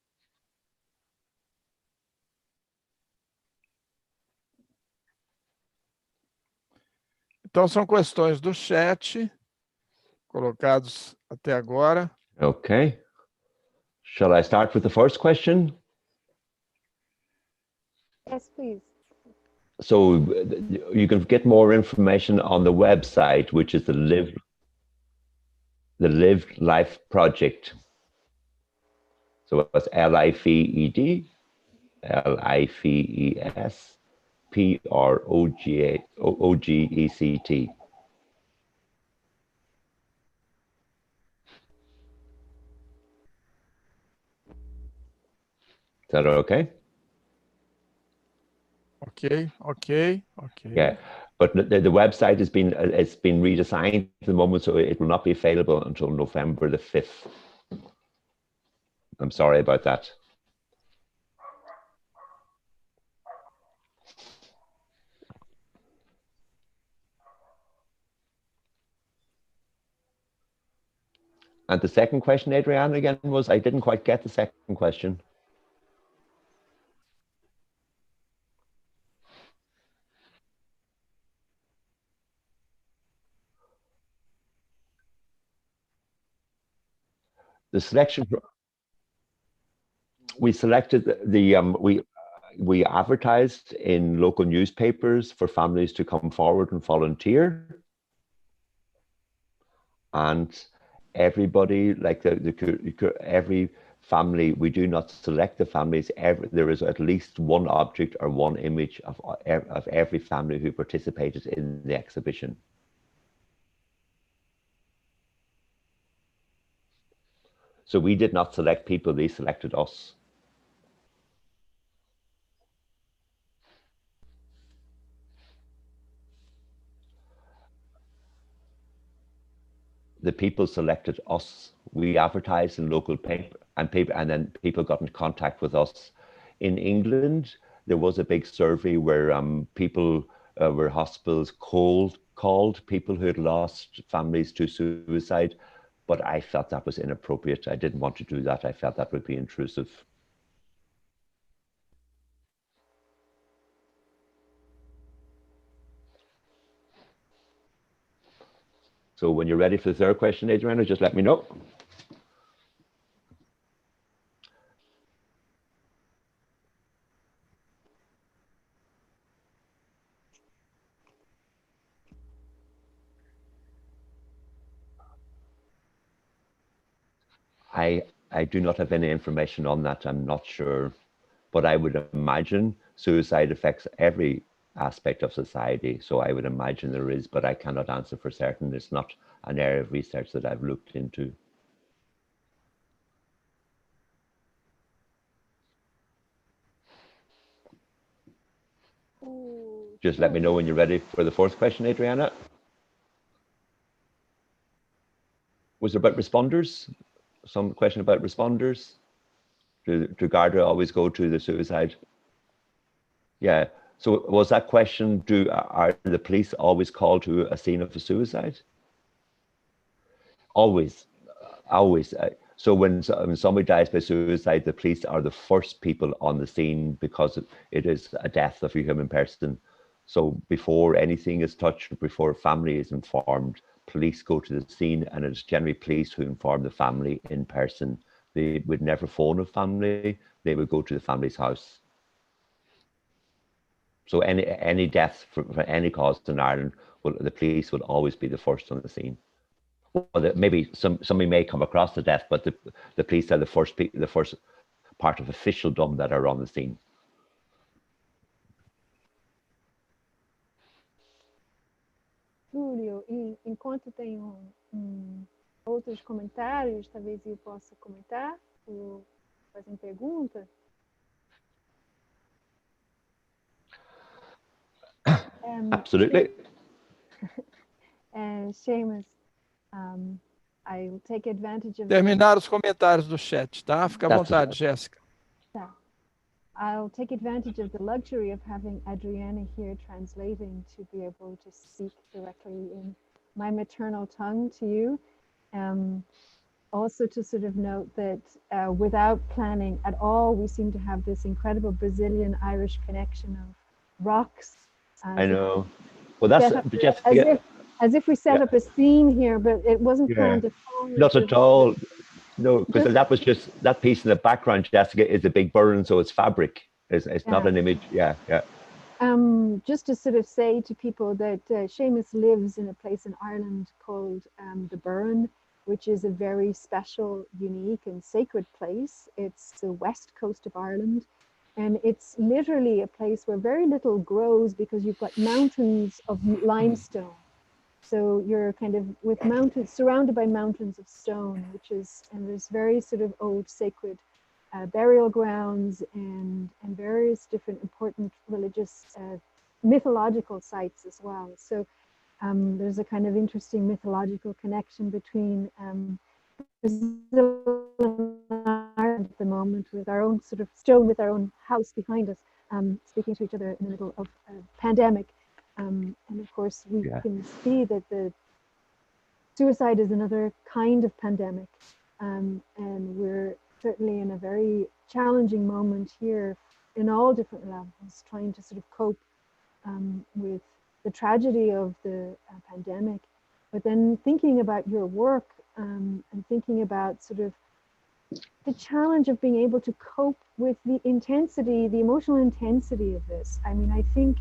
Então, são questões do chat, colocados até agora. Okay. Shall I start with the first question? Yes, please. So you can get more information on the website, which is the Live Life Project. So it's LIVED, LIVES, PROGECT. Is that okay? Okay. Yeah, but the website has been redesigned at the moment, so it will not be available until November the 5th. I'm sorry about that. And the second question, Adriana, again, was, I didn't quite get the second question. The selection, we selected we advertised in local newspapers for families to come forward and volunteer. and everybody, like every family, we do not select the families. There is at least one object or one image of every family who participated in the exhibition. So we did not select people, they selected us. The people selected us. We advertised in local paper, and then people got in contact with us. In England, there was a big survey where where hospitals called people who had lost families to suicide, but I felt that was inappropriate. I didn't want to do that. I felt that would be intrusive. So when you're ready for the third question, Adriana, just let me know. I do not have any information on that. I'm not sure, but I would imagine suicide affects every aspect of society. So I would imagine there is, but I cannot answer for certain. It's not an area of research that I've looked into. Just let me know when you're ready for the fourth question, Adriana. Was there about responders? Some question about responders? Do Garda always go to the suicide? Yeah. So was that question, are the police always called to a scene of a suicide? Always, always. So when somebody dies by suicide, the police are the first people on the scene because it is a death of a human person. So before anything is touched, before a family is informed, police go to the scene, and it's generally police who inform the family in person. They would never phone a family, they would go to the family's house. So any death for any cause in Ireland, the police would always be the first on the scene. Well, maybe somebody may come across the death, but the police are the first part of officialdom that are on the scene. Júlio, e enquanto tem outros comentários, talvez eu possa comentar ou fazer pergunta. Absolutely. Seamus, I will take advantage of... Terminar os comentários do chat, tá? Fica à vontade, Jéssica. Tá. I'll take advantage of the luxury of having Adriana here translating to be able to speak directly in my maternal tongue to you. Also to sort of note that without planning at all, we seem to have this incredible Brazilian-Irish connection of rocks. I know. Well, that's as if we set up a scene here, but it wasn't planned at all. Not at all. No, because that was just that piece in the background, Jessica, is a big burn, so it's fabric. It's not an image. Yeah. Just to sort of say to people that Seamus lives in a place in Ireland called the Burn, which is a very special, unique and sacred place. It's the west coast of Ireland. And it's literally a place where very little grows because you've got mountains of limestone. So you're kind of with mountains, surrounded by mountains of stone, and there's very sort of old sacred burial grounds and various different important religious, mythological sites as well. So there's a kind of interesting mythological connection between Brazil and Ireland at the moment, with our own sort of stone, with our own house behind us, speaking to each other in the middle of a pandemic. And of course, we can see that the suicide is another kind of pandemic. And we're certainly in a very challenging moment here in all different levels, trying to sort of cope with the tragedy of the pandemic, but then thinking about your work and thinking about sort of the challenge of being able to cope with the intensity, the emotional intensity of this. I mean, I think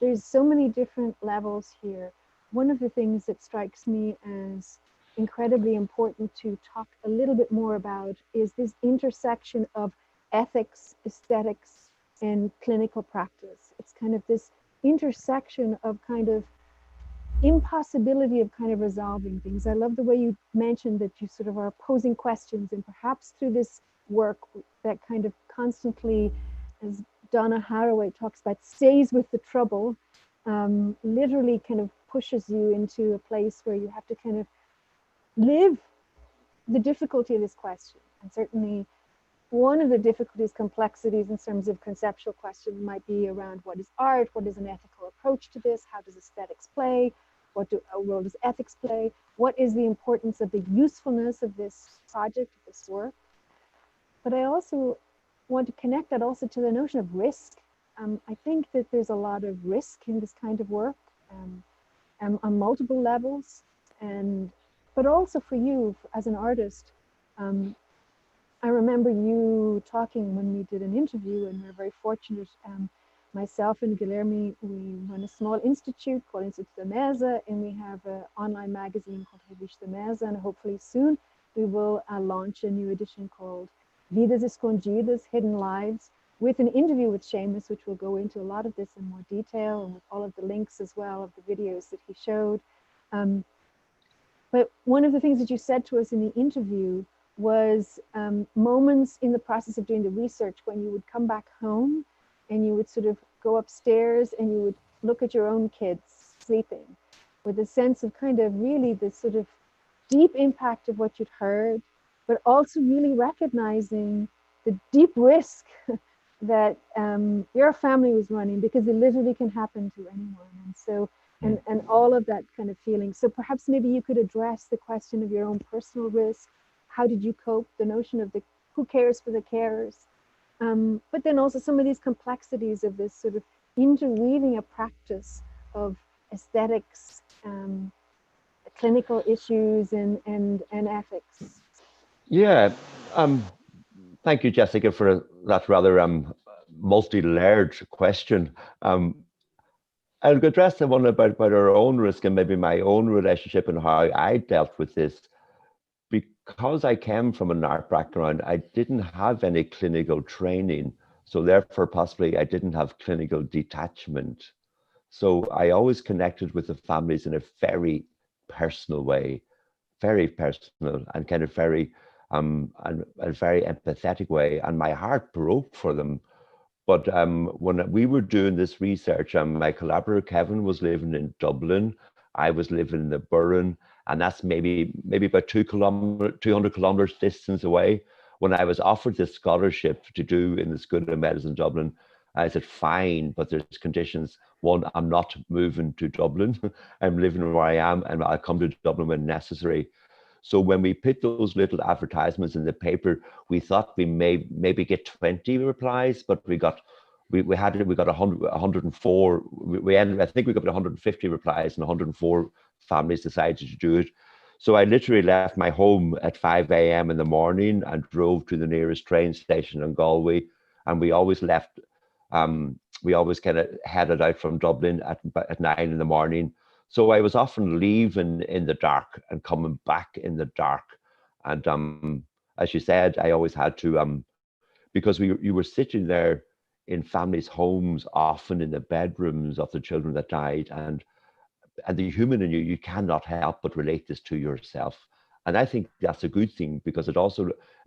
there's so many different levels here. One of the things that strikes me as incredibly important to talk a little bit more about is this intersection of ethics, aesthetics, and clinical practice. It's kind of this intersection of kind of impossibility of kind of resolving things. I love the way you mentioned that you sort of are posing questions, and perhaps through this work that kind of constantly, as Donna Haraway talks about, stays with the trouble, literally kind of pushes you into a place where you have to kind of live the difficulty of this question. And certainly one of the difficulties, complexities in terms of conceptual questions might be around what is art, what is an ethical approach to this, how does aesthetics play, what role does ethics play, what is the importance of the usefulness of this project, of this work. But I also want to connect that also to the notion of risk. I think that there's a lot of risk in this kind of work on multiple levels, but also for you as an artist. I remember you talking when we did an interview, and we're very fortunate. Myself and Guilherme, we run a small institute called Instituto da Mesa, and we have an online magazine called Revista da Mesa, and hopefully soon we will launch a new edition called Vidas Escondidas, Hidden Lives, with an interview with Seamus, which will go into a lot of this in more detail, and with all of the links as well of the videos that he showed. But one of the things that you said to us in the interview was moments in the process of doing the research when you would come back home and you would sort of go upstairs and you would look at your own kids sleeping with a sense of kind of really this sort of deep impact of what you'd heard, but also really recognizing the deep risk that your family was running, because it literally can happen to anyone. And so, and all of that kind of feeling. So perhaps maybe you could address the question of your own personal risk. How did you cope? The notion of the who cares for the carers? But then also some of these complexities of this sort of interweaving a practice of aesthetics, clinical issues, and ethics. Yeah, thank you, Jessica, for that rather multi-layered question. I'll address the one about our own risk and maybe my own relationship and how I dealt with this. Because I came from an art background, I didn't have any clinical training. So therefore, possibly I didn't have clinical detachment. So I always connected with the families in a very personal way, very personal and kind of very, and a very empathetic way. And my heart broke for them. But when we were doing this research, my collaborator Kevin was living in Dublin. I was living in the Burren, and that's maybe about 200 kilometers distance away. When I was offered this scholarship to do in the School of Medicine in Dublin, I said, fine, but there's conditions. One, I'm not moving to Dublin. I'm living where I am, and I'll come to Dublin when necessary. So when we put those little advertisements in the paper, we thought we may maybe get 20 replies, but we got 104. I think we got 150 replies, and 104 families decided to do it. So I literally left my home at 5 a.m. in the morning and drove to the nearest train station in Galway. And we always left, we always kind of headed out from Dublin at 9 in the morning. So I was often leaving in the dark and coming back in the dark. And as you said, I always had to, because you were sitting there in families' homes, often in the bedrooms of the children that died, and the human in you cannot help but relate this to yourself. And I think that's a good thing, because it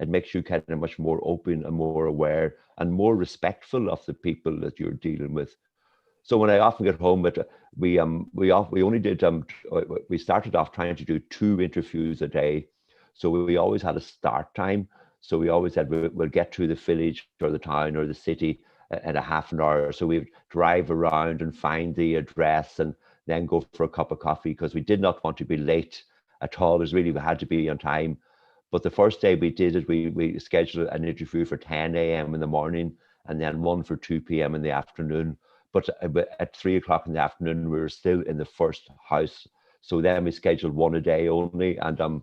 makes you kind of much more open and more aware and more respectful of the people that you're dealing with. So when I often get home, we started off trying to do 2 interviews a day. So we always had a start time. So we always said we'll get to the village or the town or the city in a half an hour. So we'd drive around and find the address and then go for a cup of coffee, because we did not want to be late at all. We had to be on time. But the first day we did it, we scheduled an interview for 10 a.m. in the morning, and then one for 2 p.m. in the afternoon. But at 3 o'clock in the afternoon, we were still in the first house. So then we scheduled 1 a day only. And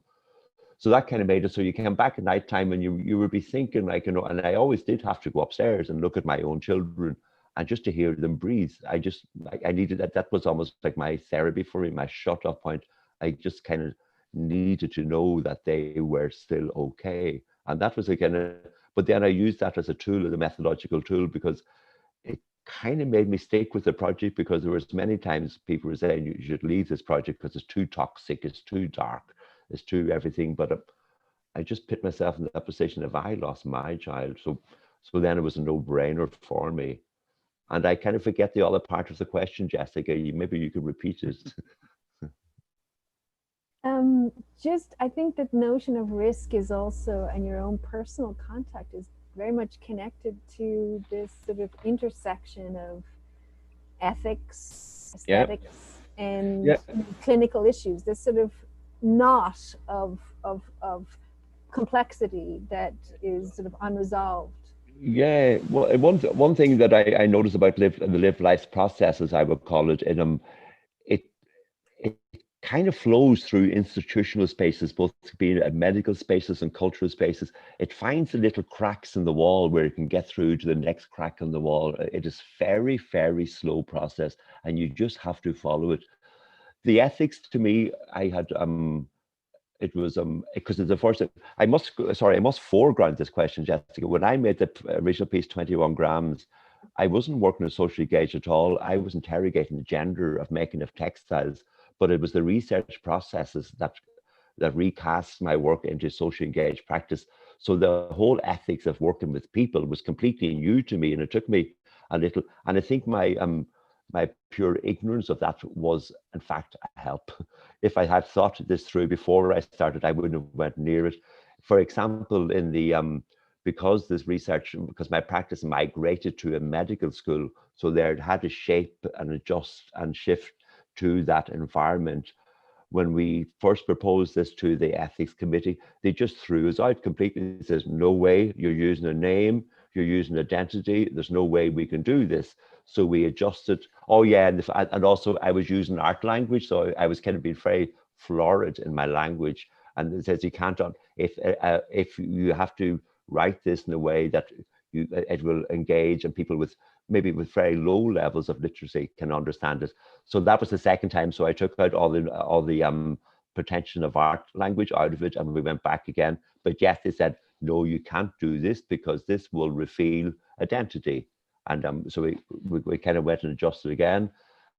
so that kind of made it so you came back at night time and you would be thinking, like, you know, and I always did have to go upstairs and look at my own children and just to hear them breathe. I needed that. That was almost like my therapy for me, my shut off point. I just kind of needed to know that they were still okay. And that was again, but then I used that as a tool, as a methodological tool, because it kind of made me stick with the project, because there was many times people were saying you should leave this project because it's too toxic, it's too dark, it's too everything. But I just put myself in that position. If I lost my child, so then it was a no-brainer for me. And I kind of forget the other part of the question, Jessica. Maybe you could repeat it. I think that notion of risk is also, and your own personal contact is very much connected to this sort of intersection of ethics, aesthetics, and clinical issues. This sort of knot of complexity that is sort of unresolved. Yeah, well, one thing that I noticed about the lived life process, as I would call it, it kind of flows through institutional spaces, both being medical spaces and cultural spaces. It finds the little cracks in the wall where it can get through to the next crack in the wall. It is very, very slow process, and you just have to follow it. The ethics, to me, I had it was because it's the first. I must foreground this question, Jessica. When I made the original piece, 21 grams, I wasn't working as socially engaged at all. I was interrogating the gender of making of textiles, but it was the research processes that recast my work into socially engaged practice. So the whole ethics of working with people was completely new to me, and it took me a little. And I think my pure ignorance of that was, in fact, a help. If I had thought this through before I started, I wouldn't have went near it. For example, in the because my practice migrated to a medical school, so there it had to shape and adjust and shift to that environment. When we first proposed this to the ethics committee, they just threw us out completely. It says, no way, you're using a name, you're using identity, there's no way we can do this. So we adjusted. Oh yeah, and also I was using art language, so I was kind of being very florid in my language. And it says you can't, if you have to write this in a way that it will engage, and people with maybe with very low levels of literacy can understand it. So that was the second time. So I took out all the pretension of art language out of it, and we went back again. But yes, they said, no, you can't do this because this will reveal identity. And so we kind of went and adjusted again.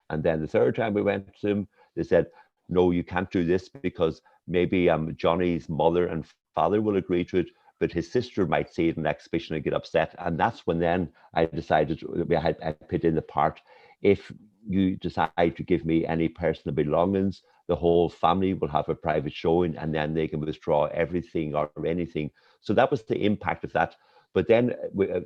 And then the third time we went to them, they said, no, you can't do this because maybe Johnny's mother and father will agree to it, but his sister might see it in the exhibition and get upset. And that's when then I decided, I put in the part, if you decide to give me any personal belongings, the whole family will have a private showing, and then they can withdraw everything or anything. So that was the impact of that. But then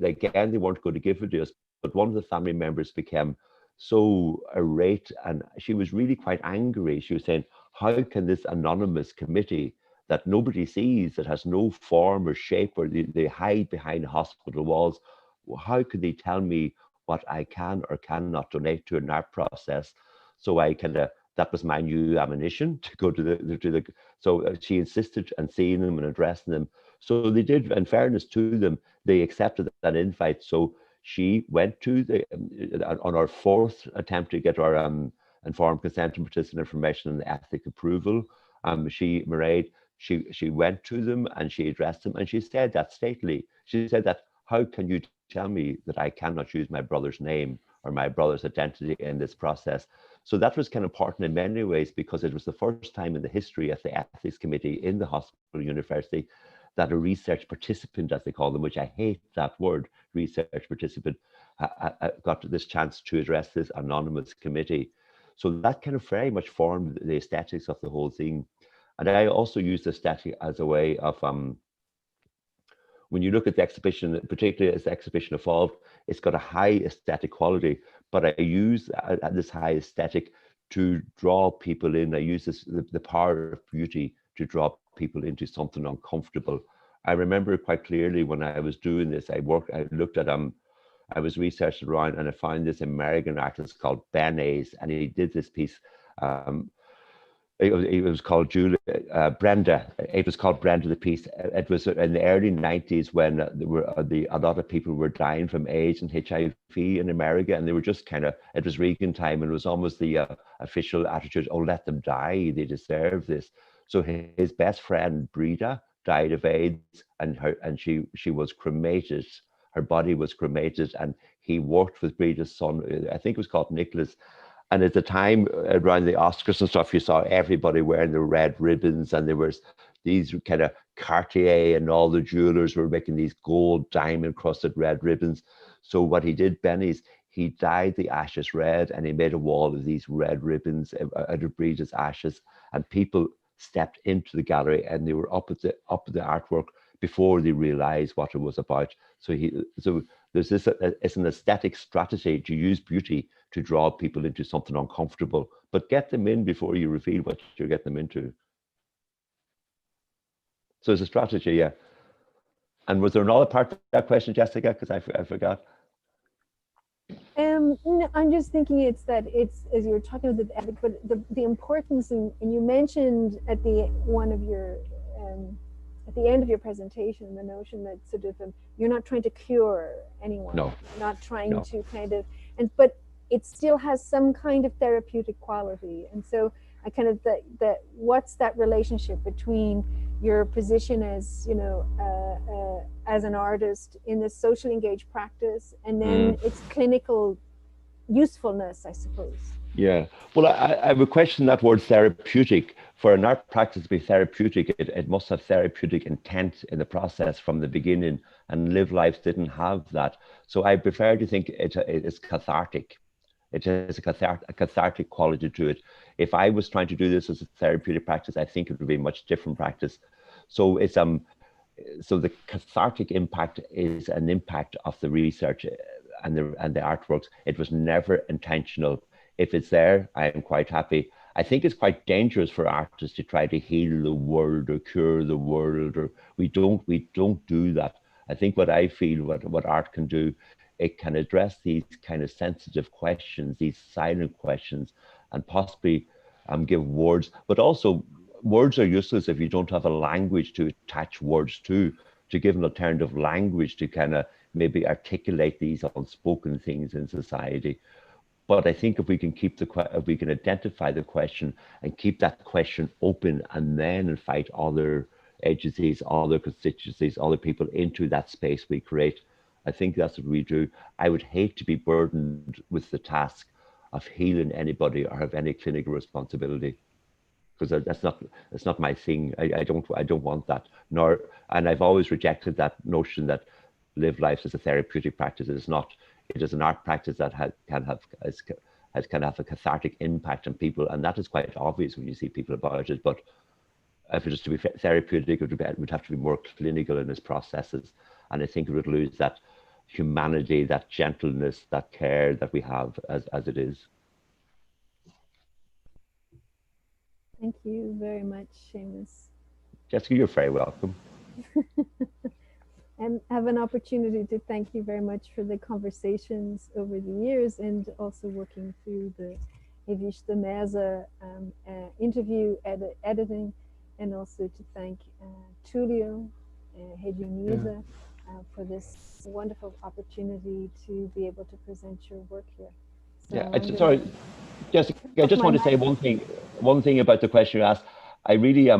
again, they weren't going to give it to us. But one of the family members became so irate, and she was really quite angry. She was saying, how can this anonymous committee that nobody sees, that has no form or shape, or they hide behind hospital walls, how could they tell me what I can or cannot donate to an art process? So I kind of, that was my new ammunition to go to the so she insisted on seeing them and addressing them. So they did, in fairness to them, they accepted that invite. So she went to on our fourth attempt to get our informed consent and participant information and ethic approval. She went to them and she addressed them, and she said that stately. She said that, how can you tell me that I cannot use my brother's name or my brother's identity in this process? So that was kind of important in many ways, because it was the first time in the history of the ethics committee in the hospital university that a research participant, as they call them, which I hate that word, research participant, got this chance to address this anonymous committee. So that kind of very much formed the aesthetics of the whole thing. And I also used aesthetic as a way of, when you look at the exhibition, particularly as the exhibition evolved, it's got a high aesthetic quality, but I use this high aesthetic to draw people in. I use the power of beauty to draw people into something uncomfortable. I remember quite clearly when I was doing this, I looked at, I was researching around, and I found this American artist called Ben A's, and he did this piece. It was called Brenda. It was called Brenda, the piece. It was in the early 90s when a lot of people were dying from AIDS and HIV in America, and they were just kind of, it was Reagan time, and it was almost the official attitude, oh, let them die, they deserve this. So his best friend Breda died of AIDS, and she was cremated. Her body was cremated, and he worked with Breda's son. I think it was called Nicholas. And at the time around the Oscars and stuff, you saw everybody wearing the red ribbons, and there was these kind of Cartier and all the jewelers were making these gold diamond crusted red ribbons. So what he did, Benny's, he dyed the ashes red, and he made a wall of these red ribbons out of Breda's ashes. And people stepped into the gallery, and they were up at the artwork before they realized what it was about. So there's this, it's an aesthetic strategy to use beauty to draw people into something uncomfortable, but get them in before you reveal what you get them into. So it's a strategy, yeah. And was there another part to that question, Jessica? Because I forgot. No, I'm just thinking it's as you were talking about the ethic, but the importance, and you mentioned at the end of your presentation, the notion that sort of you're not trying to cure anyone. No. You're not trying to kind of, but it still has some kind of therapeutic quality. And so I kind of what's that relationship between your position as, you know, as an artist in this socially engaged practice, and then its clinical usefulness, I suppose. Yeah, well, I would question that word therapeutic. For an art practice to be therapeutic, it must have therapeutic intent in the process from the beginning, and Live Lives didn't have that. So I prefer to think it is cathartic. It has a cathartic quality to it. If I was trying to do this as a therapeutic practice, I think it would be a much different practice. So it's so the cathartic impact is an impact of the research and the artworks. It was never intentional. If it's there, I am quite happy. I think it's quite dangerous for artists to try to heal the world or cure the world, or we don't do that. I think what I feel, what art can do, it can address these kind of sensitive questions, these silent questions, and possibly give words. But also, words are useless if you don't have a language to attach words to give an alternative language to kind of maybe articulate these unspoken things in society. But I think if we can identify the question and keep that question open, and then invite other agencies, other constituencies, other people into that space we create, I think that's what we do. I would hate to be burdened with the task of healing anybody or have any clinical responsibility, because that's not my thing. I don't want that. And I've always rejected that notion that Live Lives as a therapeutic practice. It is not. It is an art practice that can have a cathartic impact on people, and that is quite obvious when you see people about it. But if it is to be therapeutic, it would have to be more clinical in its processes, and I think it would lose that humanity, that gentleness, that care that we have as it is. Thank you very much, Seamus. Jessica, you're very welcome. And have an opportunity to thank you very much for the conversations over the years, and also working through the Revista Mesa interview editing, and also to thank Tulio, Rede Unida, for this wonderful opportunity to be able to present your work here. So yeah, sorry, Jessica, I just want to say one thing about the question you asked. I really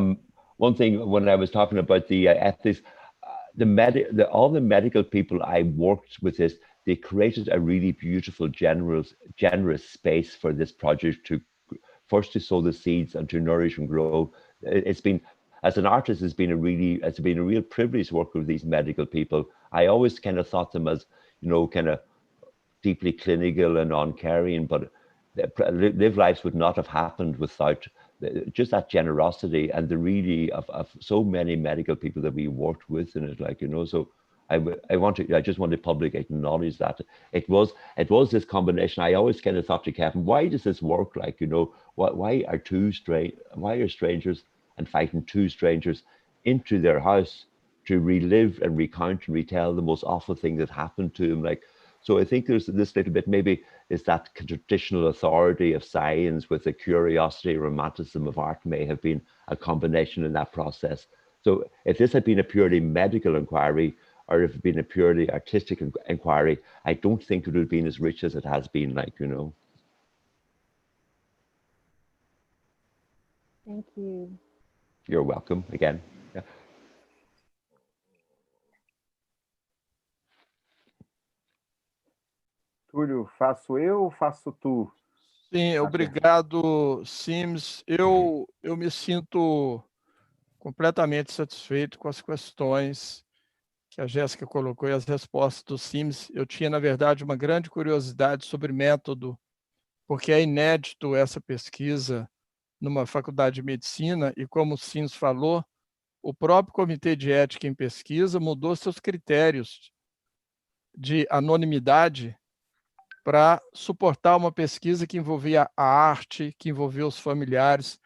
one thing when I was talking about the ethics, all the medical people I worked with this, they created a really beautiful, generous space for this project to first to sow the seeds and to nourish and grow. It's been, as an artist, it's been a real privilege working with these medical people. I always kind of thought them as, you know, kind of deeply clinical and uncaring, but Live Lives would not have happened without just that generosity and the really of so many medical people that we worked with in it, like, you know. So I just want the public to acknowledge that it was this combination. I always kind of thought to Kevin, why does this work? Like, you know, why are strangers inviting two strangers into their house to relive and recount and retell the most awful thing that happened to them? Like, so I think there's this little bit, maybe is that traditional authority of science with the curiosity, romanticism of art may have been a combination in that process. So if this had been a purely medical inquiry, or if it had been a purely artistic inquiry, I don't think it would have been as rich as it has been, like, you know. Thank you. You're welcome again. Yeah. Túlio, faço eu ou faço tu? Sim, obrigado, Sims. Eu me sinto completamente satisfeito com as questões que a Jéssica colocou e as respostas do Sims. Eu tinha, na verdade, uma grande curiosidade sobre método, porque é inédito essa pesquisa numa faculdade de medicina, e como o Sims falou, o próprio Comitê de Ética em Pesquisa mudou seus critérios de anonimidade para suportar uma pesquisa que envolvia a arte, que envolvia os familiares.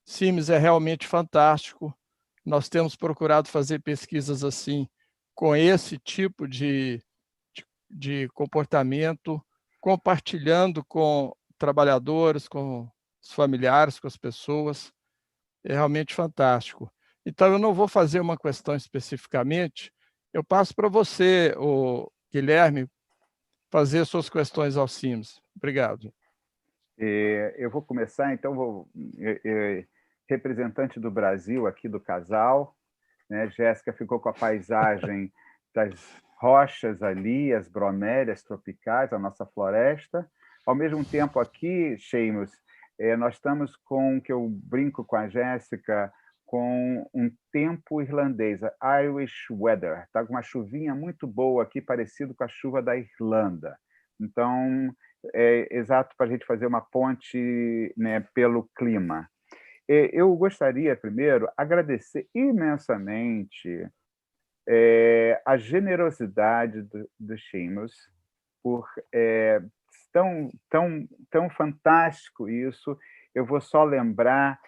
Sims é realmente fantástico. Nós temos procurado fazer pesquisas assim, com esse tipo de comportamento, compartilhando com trabalhadores, com os familiares, com as pessoas. É realmente fantástico. Então, eu não vou fazer uma questão especificamente, eu passo para você, o Guilherme, fazer suas questões ao Sims. Obrigado. Eu vou começar, então, representante do Brasil aqui do casal, né? Jéssica ficou com a paisagem das rochas ali, as bromélias tropicais, a nossa floresta. Ao mesmo tempo aqui, Seamus, nós estamos com, que eu brinco com a Jéssica, com um tempo irlandês, Irish weather. Está com uma chuvinha muito boa aqui, parecido com a chuva da Irlanda. Então, é exato para a gente fazer uma ponte, né, pelo clima. Eu gostaria, primeiro, agradecer imensamente a generosidade do Seamus, por tão fantástico isso. Eu vou só lembrar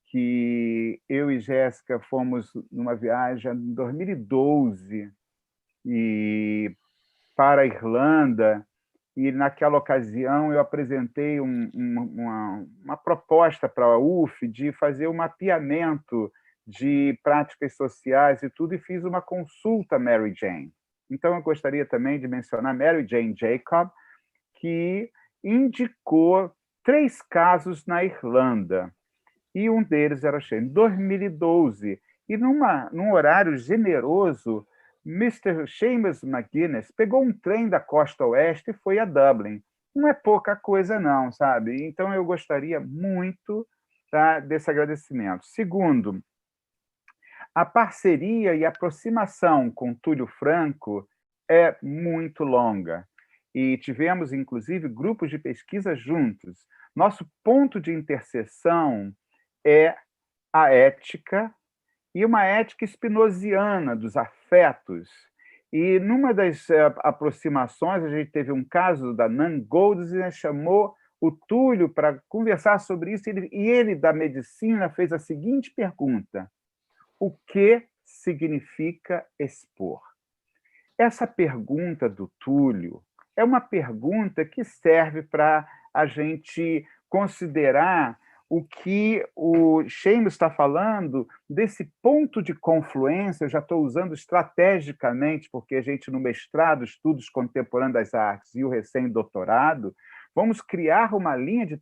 que eu e Jéssica fomos numa viagem em 2012 para a Irlanda, e naquela ocasião eu apresentei uma proposta para a UF de fazer um mapeamento de práticas sociais e tudo, e fiz uma consulta Mary Jane. Então, eu gostaria também de mencionar Mary Jane Jacquard, que indicou 3 casos na Irlanda, e um deles era em 2012, e num horário generoso, Mr. Seamus McGuinness pegou um trem da costa oeste e foi a Dublin. Não é pouca coisa, não, sabe? Então, eu gostaria muito, tá, desse agradecimento. Segundo, a parceria e aproximação com Túlio Franco é muito longa. E tivemos, inclusive, grupos de pesquisa juntos. Nosso ponto de interseção é a ética, e uma ética spinoziana dos afetos. E numa das aproximações, a gente teve um caso da Nan Goldsmith, chamou o Túlio para conversar sobre isso, e ele, da medicina, fez a seguinte pergunta: o que significa expor? Essa pergunta do Túlio é uma pergunta que serve para a gente considerar o que o Seamus está falando desse ponto de confluência. Eu já estou usando estrategicamente, porque a gente, no mestrado, Estudos Contemporâneos das Artes, e o recém-doutorado, vamos criar uma linha de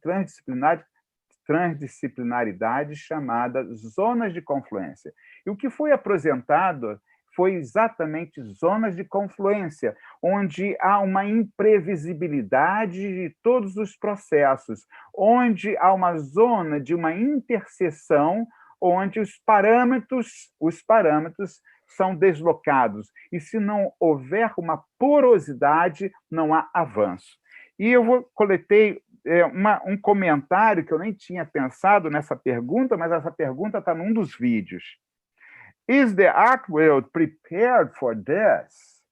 transdisciplinaridade chamada zonas de confluência. E o que foi apresentado foi exatamente zonas de confluência, onde há uma imprevisibilidade de todos os processos, onde há uma zona de uma interseção, onde os parâmetros são deslocados. E se não houver uma porosidade, não há avanço. E eu coletei um comentário que eu nem tinha pensado nessa pergunta, mas essa pergunta está num dos vídeos. Is the art world prepared for this?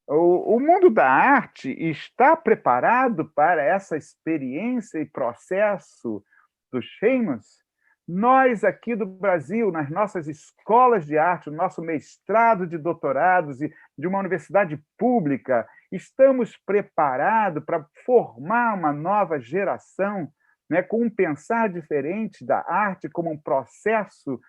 O mundo da arte está preparado para essa experiência e processo do Seamus? Nós, aqui do Brasil, nas nossas escolas de arte, no nosso mestrado de doutorados e de uma universidade pública, estamos preparados para formar uma nova geração, né, com um pensar diferente da arte como um processo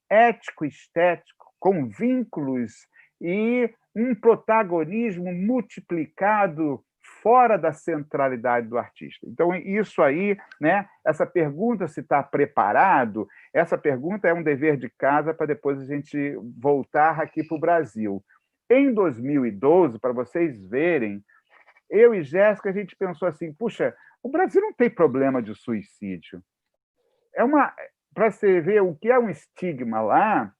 ético-estético, com vínculos e um protagonismo multiplicado fora da centralidade do artista. Então, isso aí, né, essa pergunta se está preparado, essa pergunta é um dever de casa para depois a gente voltar aqui para o Brasil. Em 2012, para vocês verem, eu e Jéssica, a gente pensou assim, puxa, o Brasil não tem problema de suicídio. Para você ver o que é um estigma lá,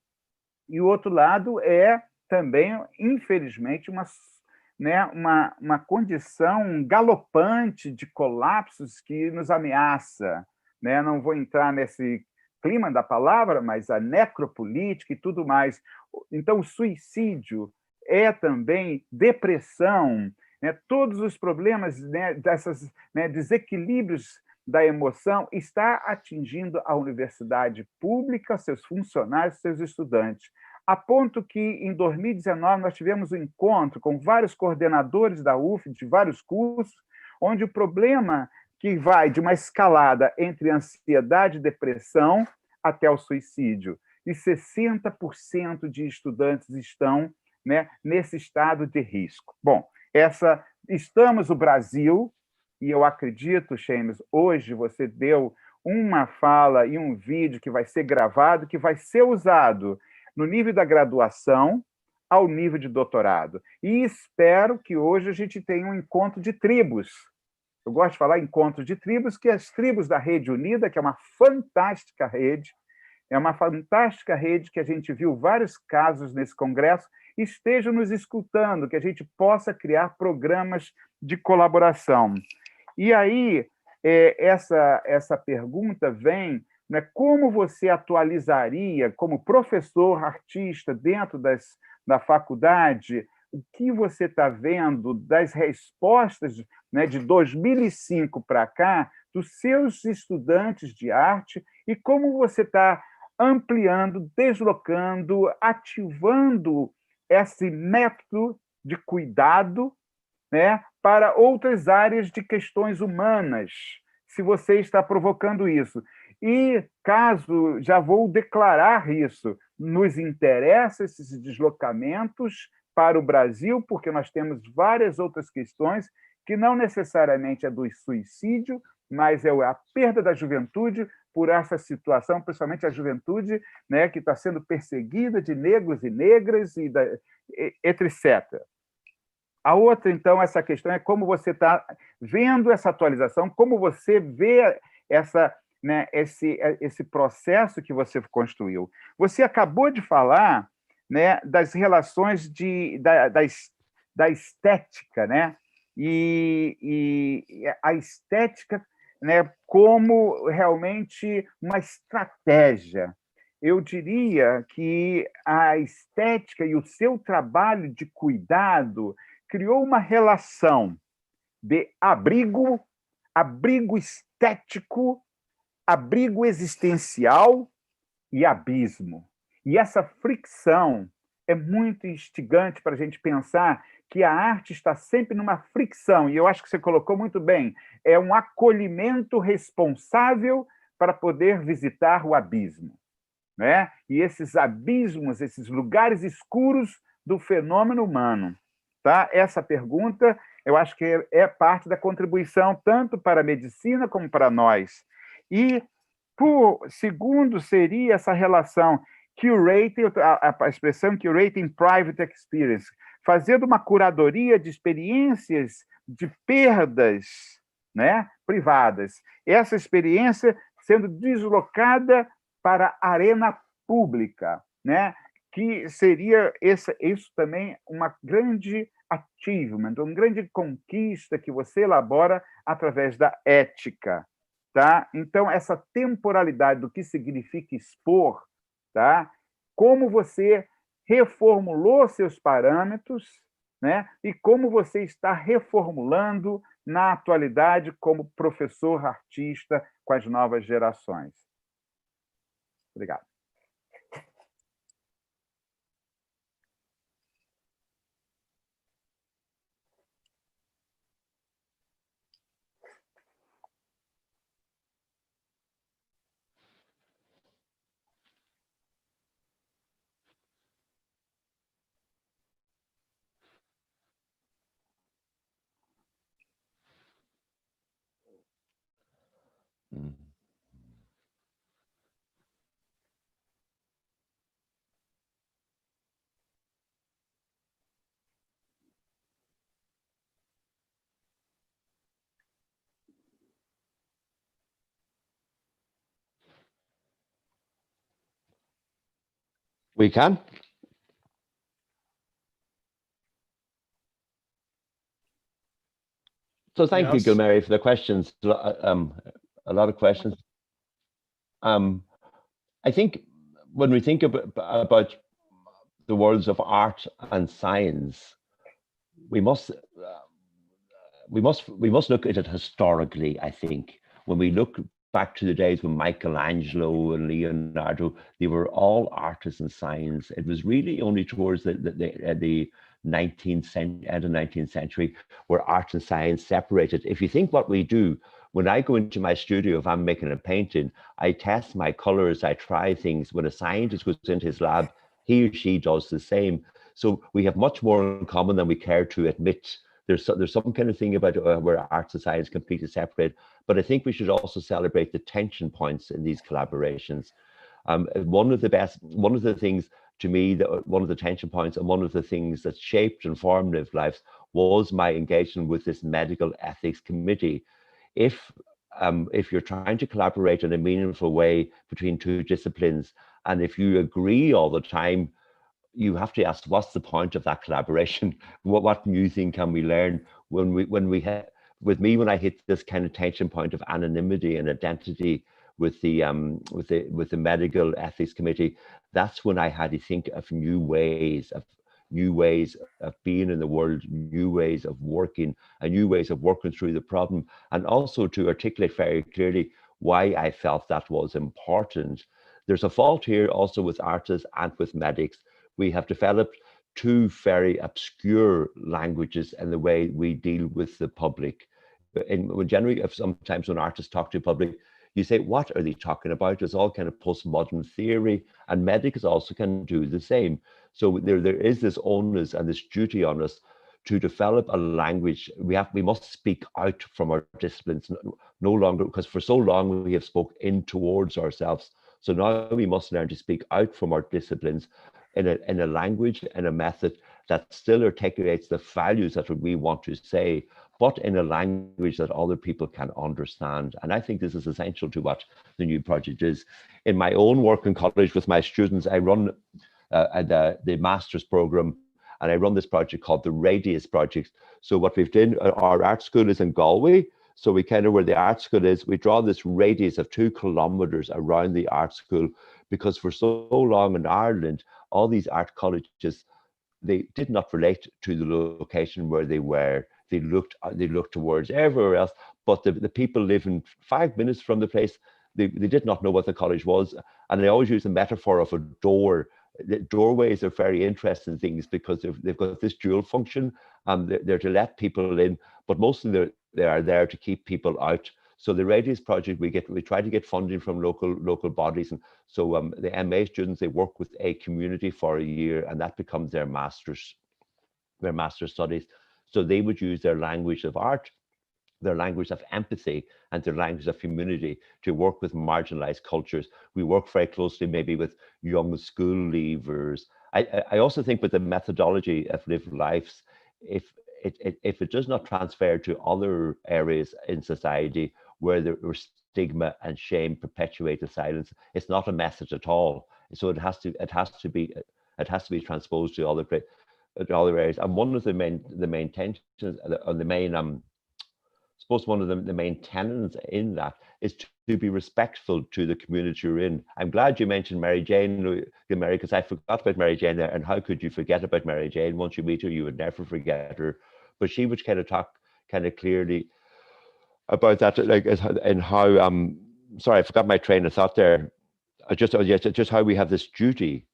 e o outro lado é também, infelizmente, uma condição galopante de colapsos que nos ameaça. Né? Não vou entrar nesse clima da palavra, mas a necropolítica e tudo mais. Então, o suicídio é também depressão, né? Todos os problemas, né, desses, né, desequilíbrios da emoção está atingindo a universidade pública, seus funcionários, seus estudantes, a ponto que, em 2019, nós tivemos um encontro com vários coordenadores da UF, de vários cursos, onde o problema que vai de uma escalada entre ansiedade e depressão até o suicídio, e 60% de estudantes estão, né, nesse estado de risco. Bom, estamos no Brasil, e eu acredito, Seamus, hoje você deu uma fala e um vídeo que vai ser gravado, que vai ser usado no nível da graduação ao nível de doutorado. E espero que hoje a gente tenha um encontro de tribos. Eu gosto de falar encontro de tribos, que as tribos da Rede Unida, que é uma fantástica rede, que a gente viu vários casos nesse congresso, estejam nos escutando, que a gente possa criar programas de colaboração. E aí, essa pergunta vem, né, como você atualizaria, como professor artista dentro da faculdade, o que você está vendo das respostas, né, de 2005 para cá, dos seus estudantes de arte, e como você está ampliando, deslocando, ativando esse método de cuidado, né, para outras áreas de questões humanas, se você está provocando isso. E, caso, já vou declarar isso, nos interessa esses deslocamentos para o Brasil, porque nós temos várias outras questões que não necessariamente é do suicídio, mas é a perda da juventude por essa situação, principalmente a juventude, né, que está sendo perseguida, de negros e negras, etc. A outra, então, essa questão é como você está vendo essa atualização, como você vê esse processo que você construiu. Você acabou de falar, né, das relações da estética, né? E a estética, né, como realmente uma estratégia. Eu diria que a estética e o seu trabalho de cuidado criou uma relação de abrigo estético, abrigo existencial e abismo. E essa fricção é muito instigante para a gente pensar que a arte está sempre numa fricção, e eu acho que você colocou muito bem, é um acolhimento responsável para poder visitar o abismo, né? E esses abismos, esses lugares escuros do fenômeno humano. Tá? Essa pergunta, eu acho que é parte da contribuição tanto para a medicina como para nós. E, segundo, seria essa relação curating, a expressão curating private experience, fazendo uma curadoria de experiências de perdas, né, privadas. Essa experiência sendo deslocada para a arena pública, né? Que seria isso também uma grande achievement, uma grande conquista que você elabora através da ética. Tá? Então, essa temporalidade do que significa expor, tá? Como você reformulou seus parâmetros, né? E como você está reformulando na atualidade como professor artista com as novas gerações. Obrigado. Mm. We can. So thank you, Yes. Gilmary, for the questions. A lot of questions. I think when we think about the worlds of art and science, we must look at it historically. I think when we look back to the days when Michelangelo and Leonardo, they were all artists in science. It was really only towards the 19th century, end of 19th century, where art and science separated. If you think what we do, when I go into my studio, if I'm making a painting, I test my colors, I try things. When a scientist goes into his lab, he or she does the same. So we have much more in common than we care to admit. There's some kind of thing about where arts and science completely separate, but I think we should also celebrate the tension points in these collaborations. One of the things to me, one of the tension points and one of the things that shaped and formed live lives was my engagement with this medical ethics committee. If you're trying to collaborate in a meaningful way between two disciplines, and if you agree all the time, you have to ask, what's the point of that collaboration? What new thing can we learn? When I hit this kind of tension point of anonymity and identity with the medical ethics committee, that's when I had to think of new ways of being in the world, new ways of working, and new ways of working through the problem, and also to articulate very clearly why I felt that was important. There's a fault here also with artists and with medics. We have developed two very obscure languages in the way we deal with the public. Generally, sometimes when artists talk to the public, you say, what are they talking about? It's all kind of postmodern theory, and medics also can do the same. So there is this onus and this duty on us to develop a language. We must speak out from our disciplines, no longer, because for so long we have spoke in towards ourselves. So now we must learn to speak out from our disciplines in a language and a method that still articulates the values that we want to say, but in a language that other people can understand. And I think this is essential to what the new project is. In my own work in college with my students, I run the master's program, and I run this project called the Radius Project. So what we've done, our art school is in Galway. So we kind of, where the art school is, we draw this radius of 2 kilometers around the art school, because for so long in Ireland, all these art colleges, they did not relate to the location where they were. They looked towards everywhere else, but the people living 5 minutes from the place, they did not know what the college was. And they always use the metaphor of a door. The doorways are very interesting things because they've got this dual function, and they're to let people in, but mostly they are there to keep people out. So the Radius Project, we try to get funding from local bodies, and so the MA students, they work with a community for a year, and that becomes their master's studies. So they would use their language of art, their language of empathy, and their language of community to work with marginalized cultures. We work very closely maybe with young school leavers. I also think with the methodology of lived lives, if it does not transfer to other areas in society where stigma and shame perpetuate the silence, it's not a message at all. So it has to be transposed to other areas. And one of the main tensions, or the main one of the main tenets in that is to be respectful to the community you're in. I'm glad you mentioned Mary Jane, because I forgot about Mary Jane there, and how could you forget about Mary Jane? Once you meet her, you would never forget her. But she would kind of talk kind of clearly about that, like, and how, sorry, I forgot my train of thought there. Just how we have this duty,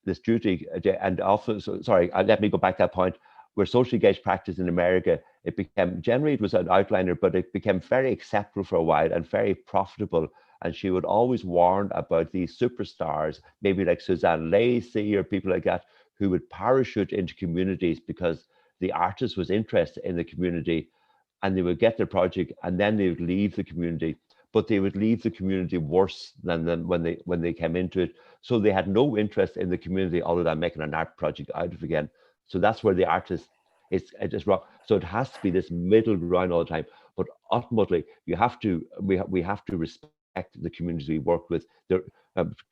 and often, sorry, let me go back to that point. Where social engaged practice in America, it became, generally it was an outliner, but it became very acceptable for a while and very profitable. And she would always warn about these superstars, maybe like Suzanne Lacey or people like that, who would parachute into communities because the artist was interested in the community, and they would get their project and then they would leave the community. but they would leave the community worse than when they came into it. So they had no interest in the community other than making an art project out of it again. So that's where the artist is wrong. So it has to be this middle ground all the time. But ultimately, we have to respect the communities we work with. They're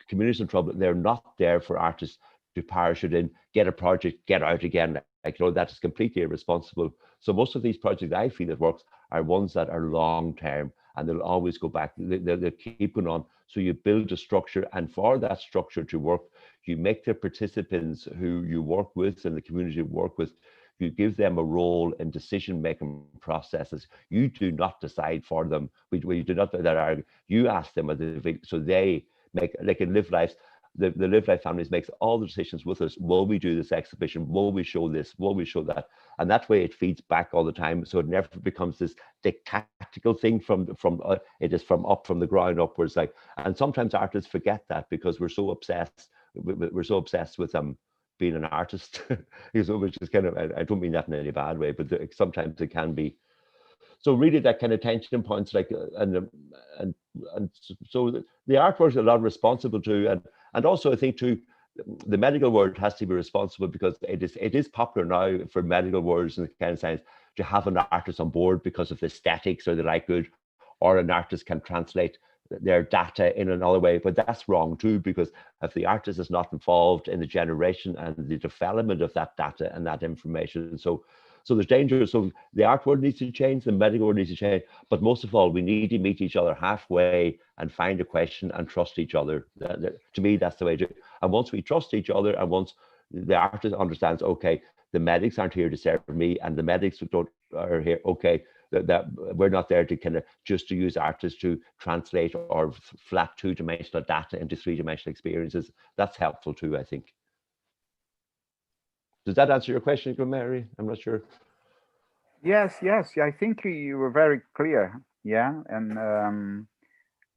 communities in trouble. They're not there for artists to parachute in, get a project, get out again. Like, you know, that is completely irresponsible. So most of these projects I feel that works are ones that are long term, and they'll always go back. They'll keep going on. So you build a structure, and for that structure to work, you make the participants who you work with and the community you work with, you give them a role in decision-making processes. You do not decide for them. We do not. You ask them, so they make. They can live lives. The Live Life families makes all the decisions with us. Will we do this exhibition? Will we show this? Will we show that? And that way it feeds back all the time. So it never becomes this tactical thing it is from the ground upwards. Like, and sometimes artists forget that because we're so obsessed. We're so obsessed with being an artist, which is kind of, I don't mean that in any bad way, but sometimes it can be. So really that kind of tension points, like, and so the artwork is a lot responsible too. And also I think too, the medical world has to be responsible because it is popular now for medical words and kind of science to have an artist on board because of the aesthetics or the like good, or an artist can translate their data in another way. But that's wrong too, because if the artist is not involved in the generation and the development of that data and that information, so there's danger. So the art world needs to change, the medical world needs to change, but most of all, we need to meet each other halfway and find a question and trust each other. To me, that's the way to. And once we trust each other, and once the artist understands, okay, the medics aren't here to serve me, and the medics are here, okay, that we're not there to kind of just to use artists to translate or flat two-dimensional data into three-dimensional experiences. That's helpful too, I think. Does that answer your question, Mary? I'm not sure. Yes, I think you were very clear. Yeah, and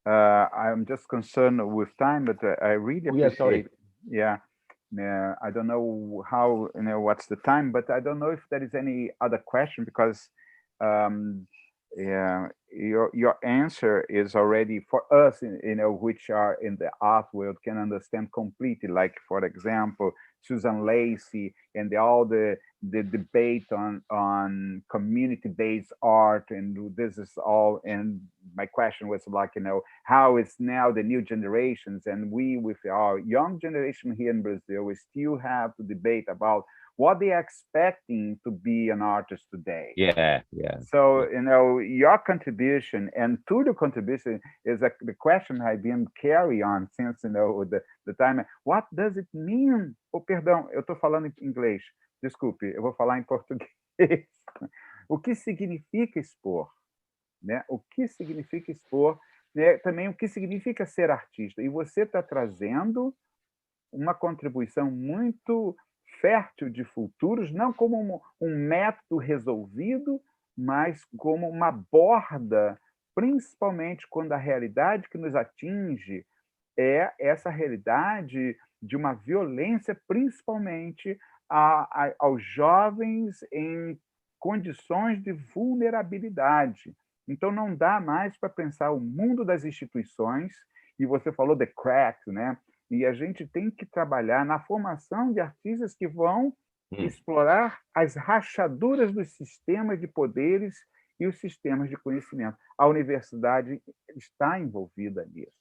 I'm just concerned with time, but I really appreciate. Yeah, I don't know how, what's the time, but I don't know if there is any other question, because yeah, your answer is already for us, which are in the art world, can understand completely. Like, for example, Susan Lacey and all the debate on community-based art, and this is all. And my question was like, how is now the new generations, and we with our young generation here in Brazil, we still have to debate about what they're expecting to be an artist today. Yeah. So, your contribution and to the contribution is the question I've been carry on since, the time. What does it mean? Oh, perdão, eu tô falando em inglês. Desculpe, eu vou falar em português. O que significa expor? Né? O que significa expor? Né? Também o que significa ser artista? E você está trazendo uma contribuição muito fértil de futuros, não como um método resolvido, mas como uma borda, principalmente quando a realidade que nos atinge é essa realidade de uma violência, principalmente aos jovens em condições de vulnerabilidade. Então, não dá mais para pensar o mundo das instituições, e você falou de cracks, né? E a gente tem que trabalhar na formação de artistas que vão explorar as rachaduras dos sistemas de poderes e os sistemas de conhecimento. A universidade está envolvida nisso.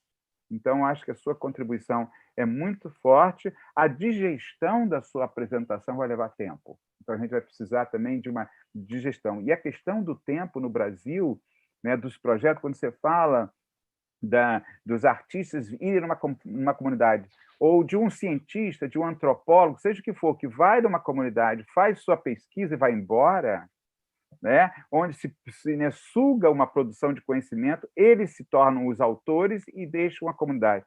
Então, acho que a sua contribuição é muito forte. A digestão da sua apresentação vai levar tempo. Então, a gente vai precisar também de uma digestão. E a questão do tempo no Brasil, né, dos projetos, quando você fala dos artistas irem numa comunidade, ou de um cientista, de um antropólogo, seja o que for, que vai numa comunidade, faz sua pesquisa e vai embora, né? Onde se suga uma produção de conhecimento, eles se tornam os autores e deixam a comunidade.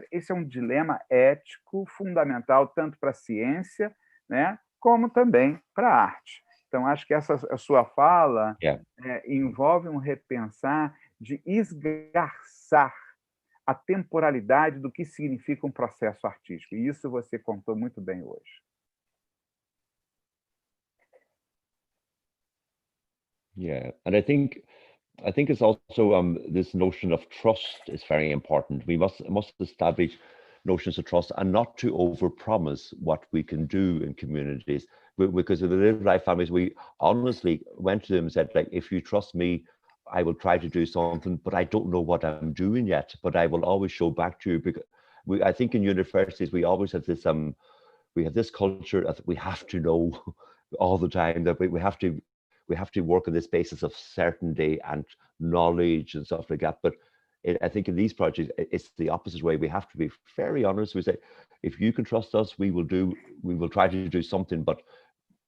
Esse é um dilema ético fundamental, tanto para a ciência, né, como também para a arte. Então, acho que a sua fala envolve um repensar de esgarçar a temporalidade do que significa um processo artístico. E isso você contou muito bem hoje. Yeah, and I think I think it's also this notion of trust is very important. We must establish notions of trust and not to overpromise what we can do in communities. Because with the Live Life families, we honestly went to them and said, like, if you trust me, I will try to do something, but I don't know what I'm doing yet, but I will always show back to you. Because I think in universities, we always have this, we have this culture that we have to know all the time, that we have to work on this basis of certainty and knowledge and stuff like that. But I think in these projects, it's the opposite way. We have to be very honest. We say, if you can trust us, we will try to do something, but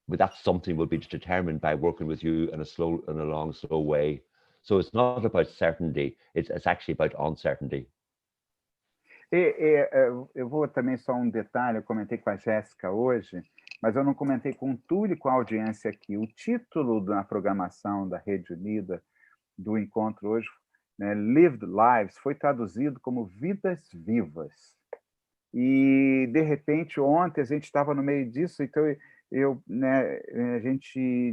that something will be determined by working with you in a long, slow way. So it's not about certainty, it's actually about uncertainty. Eu vou também só detalhe, eu comentei com a Jéssica hoje, mas eu não comentei com o Túlio e com a audiência aqui. O título da programação da Rede Unida, do encontro hoje, né, Lived Lives, foi traduzido como Vidas Vivas. E, de repente, ontem a gente estava no meio disso, então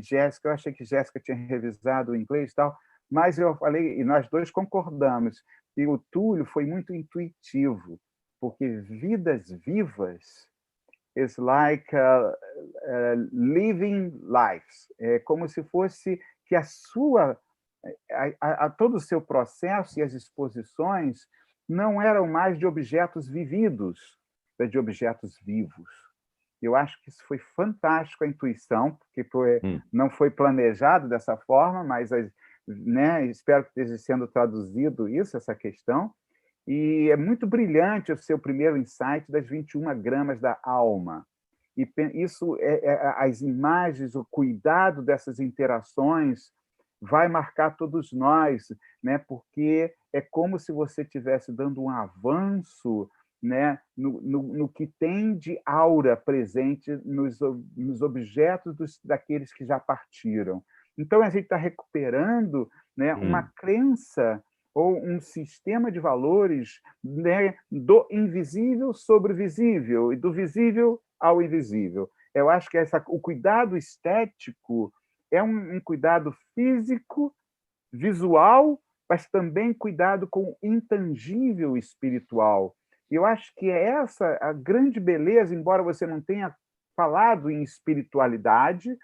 Jéssica, eu achei que Jéssica tinha revisado o inglês e tal, mas eu falei, e nós dois concordamos, e o Túlio foi muito intuitivo, porque Vidas Vivas is like living lives. É como se fosse que todo o seu processo e as exposições não eram mais de objetos vividos, mas de objetos vivos. Eu acho que isso foi fantástico, a intuição, porque não foi planejado dessa forma, mas espero que esteja sendo traduzido essa questão. E é muito brilhante o seu primeiro insight das 21 gramas da alma. E isso, as imagens, o cuidado dessas interações vai marcar todos nós, né? Porque é como se você estivesse dando um avanço, né, no que tem de aura presente nos objetos daqueles que já partiram. Então, a gente está recuperando, né, uma crença ou um sistema de valores, né, do invisível sobre o visível e do visível ao invisível. Eu acho que o cuidado estético é um cuidado físico, visual, mas também cuidado com o intangível espiritual. E eu acho que é essa a grande beleza, embora você não tenha falado em espiritualidade,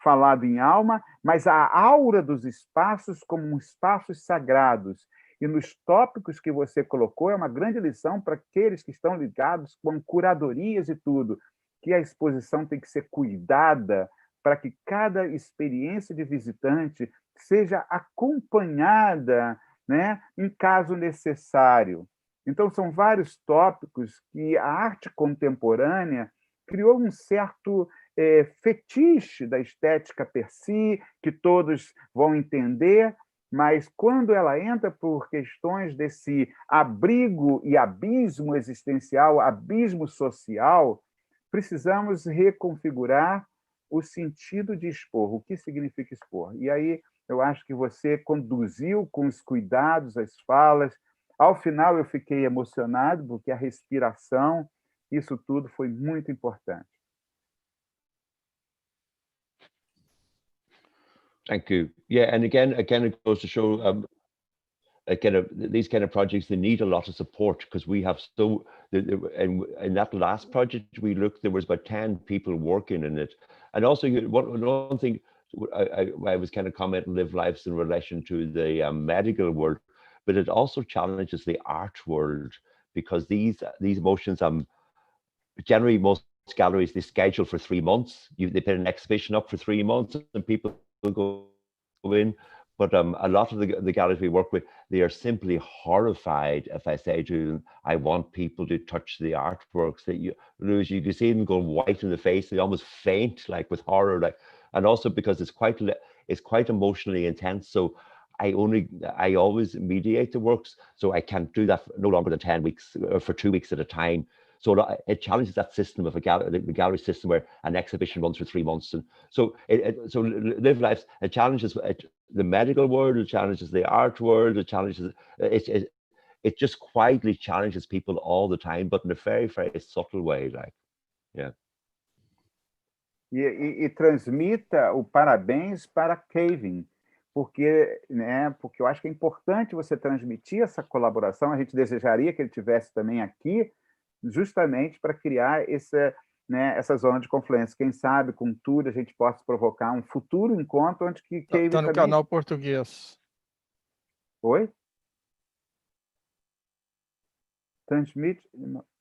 falado em alma, mas a aura dos espaços como espaços sagrados. E nos tópicos que você colocou, é uma grande lição para aqueles que estão ligados com curadorias e tudo, que a exposição tem que ser cuidada para que cada experiência de visitante seja acompanhada, né, em caso necessário. Então, são vários tópicos que a arte contemporânea criou um certo fetiche da estética per si, que todos vão entender, mas quando ela entra por questões desse abrigo e abismo existencial, abismo social, precisamos reconfigurar o sentido de expor, o que significa expor. E aí eu acho que você conduziu com os cuidados as falas. Ao final eu fiquei emocionado, porque a respiração, isso tudo foi muito importante. Thank you. Yeah, and again, it goes to show, these kind of projects, they need a lot of support, because we have in that last project we looked, there was about 10 people working in it. And also, one thing I was kind of commenting, live lives in relation to the medical world, but it also challenges the art world, because these motions, generally most galleries, they schedule for 3 months. They put an exhibition up for 3 months, and people will go in. But a lot of the galleries we work with, they are simply horrified if I say to them, I want people to touch the artworks. That you can see them going white in the face. They almost faint, like with horror, and also because it's quite emotionally intense. So I always mediate the works, so I can't do that for no longer than 10 weeks, or for 2 weeks at a time. So it challenges that system of the gallery system, where an exhibition runs for 3 months. And so Live Lives, it challenges the medical world, it challenges the art world, it challenges, it just quietly challenges people all the time, but in a very, very subtle way, yeah. E transmita o parabéns para Kevin, porque eu acho que é importante você transmitir essa colaboração. A gente desejaria que ele tivesse também aqui, justamente para criar essa zona de confluência. Quem sabe, com tudo, a gente possa provocar um futuro encontro onde que Cave Está no também... canal português. Oi? Transmite...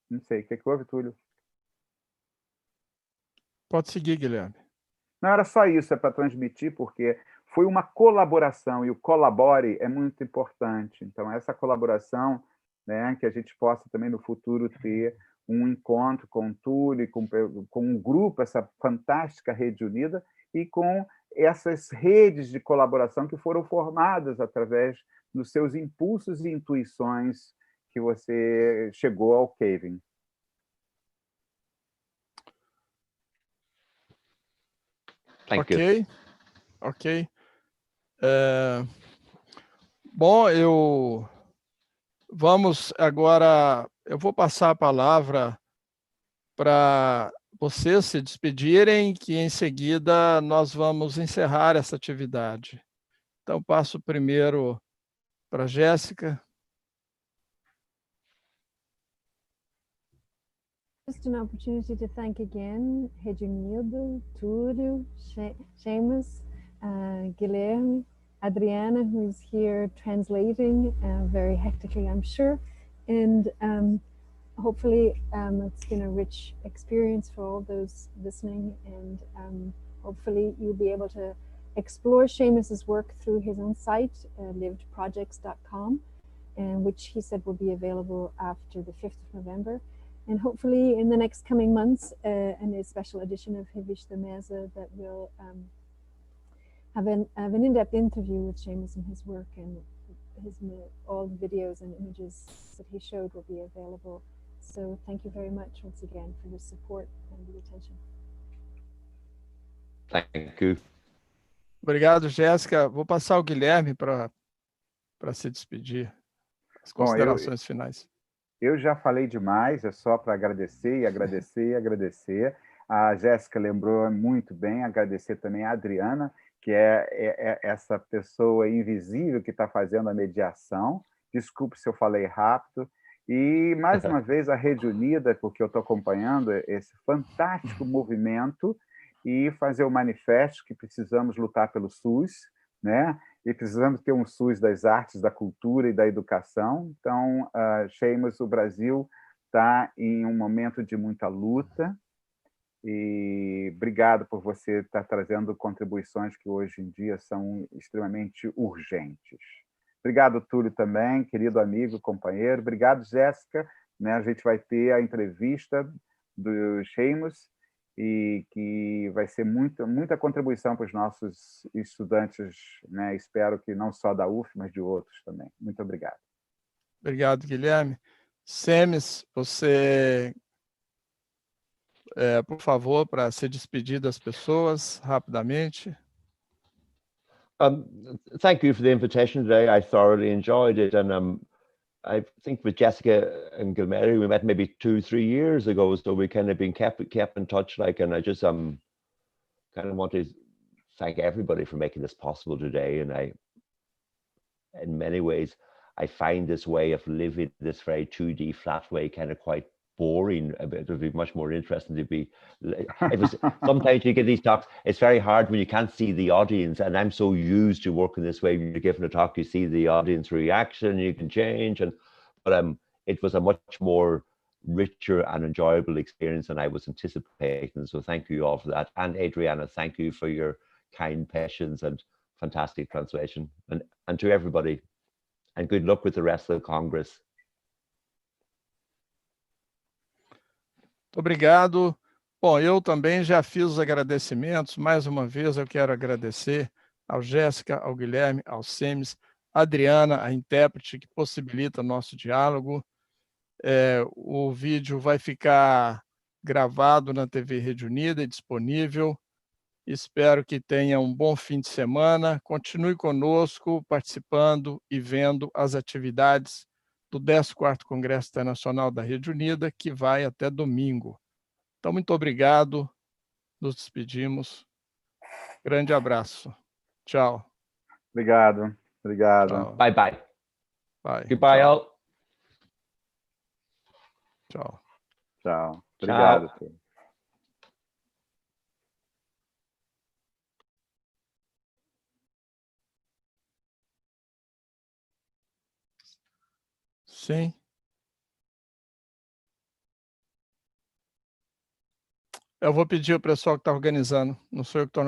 Não sei, o que houve, Túlio? Pode seguir, Guilherme. Não era só isso, é para transmitir, porque foi uma colaboração, e o colabore é muito importante. Então, essa colaboração, que a gente possa também no futuro ter um encontro com o Túlio, com um grupo, essa fantástica Rede Unida, e com essas redes de colaboração que foram formadas através dos seus impulsos e intuições que você chegou ao Kevin. Ok. Bom, vamos agora, eu vou passar a palavra para vocês se despedirem, que em seguida nós vamos encerrar essa atividade. Então, passo primeiro para a Jéssica. Just an opportunity to thank again Rede Unida, Túlio, Seamus, Guilherme, Adriana, who's here translating very hectically, I'm sure, and hopefully it's been a rich experience for all those listening, and hopefully you'll be able to explore Seamus's work through his own site, livedprojects.com, and which he said will be available after the 5th of November. And hopefully in the next coming months, in a special edition of Revista Mesa that will have an in-depth interview with Seamus and his work, and all the videos and images that he showed will be available. So thank you very much once again for your support and your attention. Thank you. Obrigado, Jéssica. Vou passar o Guilherme para se despedir. As considerações finais. Eu já falei demais, é só para agradecer e agradecer e agradecer. A Jéssica lembrou muito bem, agradecer também a Adriana, que é essa pessoa invisível que está fazendo a mediação. Desculpe se eu falei rápido. E, mais uma vez, a Rede Unida, porque eu estou acompanhando esse fantástico movimento, e fazer o manifesto que precisamos lutar pelo SUS, e precisamos ter um SUS das artes, da cultura e da educação. Então, Seamus, o Brasil está em um momento de muita luta, e obrigado por você estar trazendo contribuições que hoje em dia são extremamente urgentes. Obrigado, Túlio, também, querido amigo, companheiro. Obrigado, Jéssica. A gente vai ter a entrevista do Seamus, e que vai ser muita contribuição para os nossos estudantes, espero que não só da UF, mas de outros também. Muito obrigado. Obrigado, Guilherme. Seamus, você, por favor, para se despedir das pessoas, rapidamente. Thank you for the invitation today. I thoroughly enjoyed it, and I think with Jessica and Gilmary, we met maybe 2-3 years ago, so we kind of been kept in touch, and I just kind of want to thank everybody for making this possible today. And in many ways, I find this way of living this very 2D flat way kind of quite boring. It would be much more interesting to be. Sometimes you get these talks, it's very hard when you can't see the audience, and I'm so used to working this way. When you're giving a talk, you see the audience reaction, you can change, but it was a much more richer and enjoyable experience than I was anticipating. So thank you all for that. And Adriana, thank you for your kind patience and fantastic translation, and to everybody, and good luck with the rest of the Congress. Obrigado. Bom, eu também já fiz os agradecimentos. Mais uma vez, eu quero agradecer ao Jéssica, ao Guilherme, ao Seamus, a Adriana, a intérprete, que possibilita nosso diálogo. O vídeo vai ficar gravado na TV Rede Unida e disponível. Espero que tenha um bom fim de semana. Continue conosco, participando e vendo as atividades do 14º Congresso Internacional da Rede Unida, que vai até domingo. Então, muito obrigado. Nos despedimos. Grande abraço. Tchau. Obrigado. Obrigado. Tchau. Bye bye. Bye. Goodbye, Tchau. all. Tchau. Tchau. Obrigado. Tchau. Sim. Eu vou pedir ao pessoal que está organizando, não sou eu que estou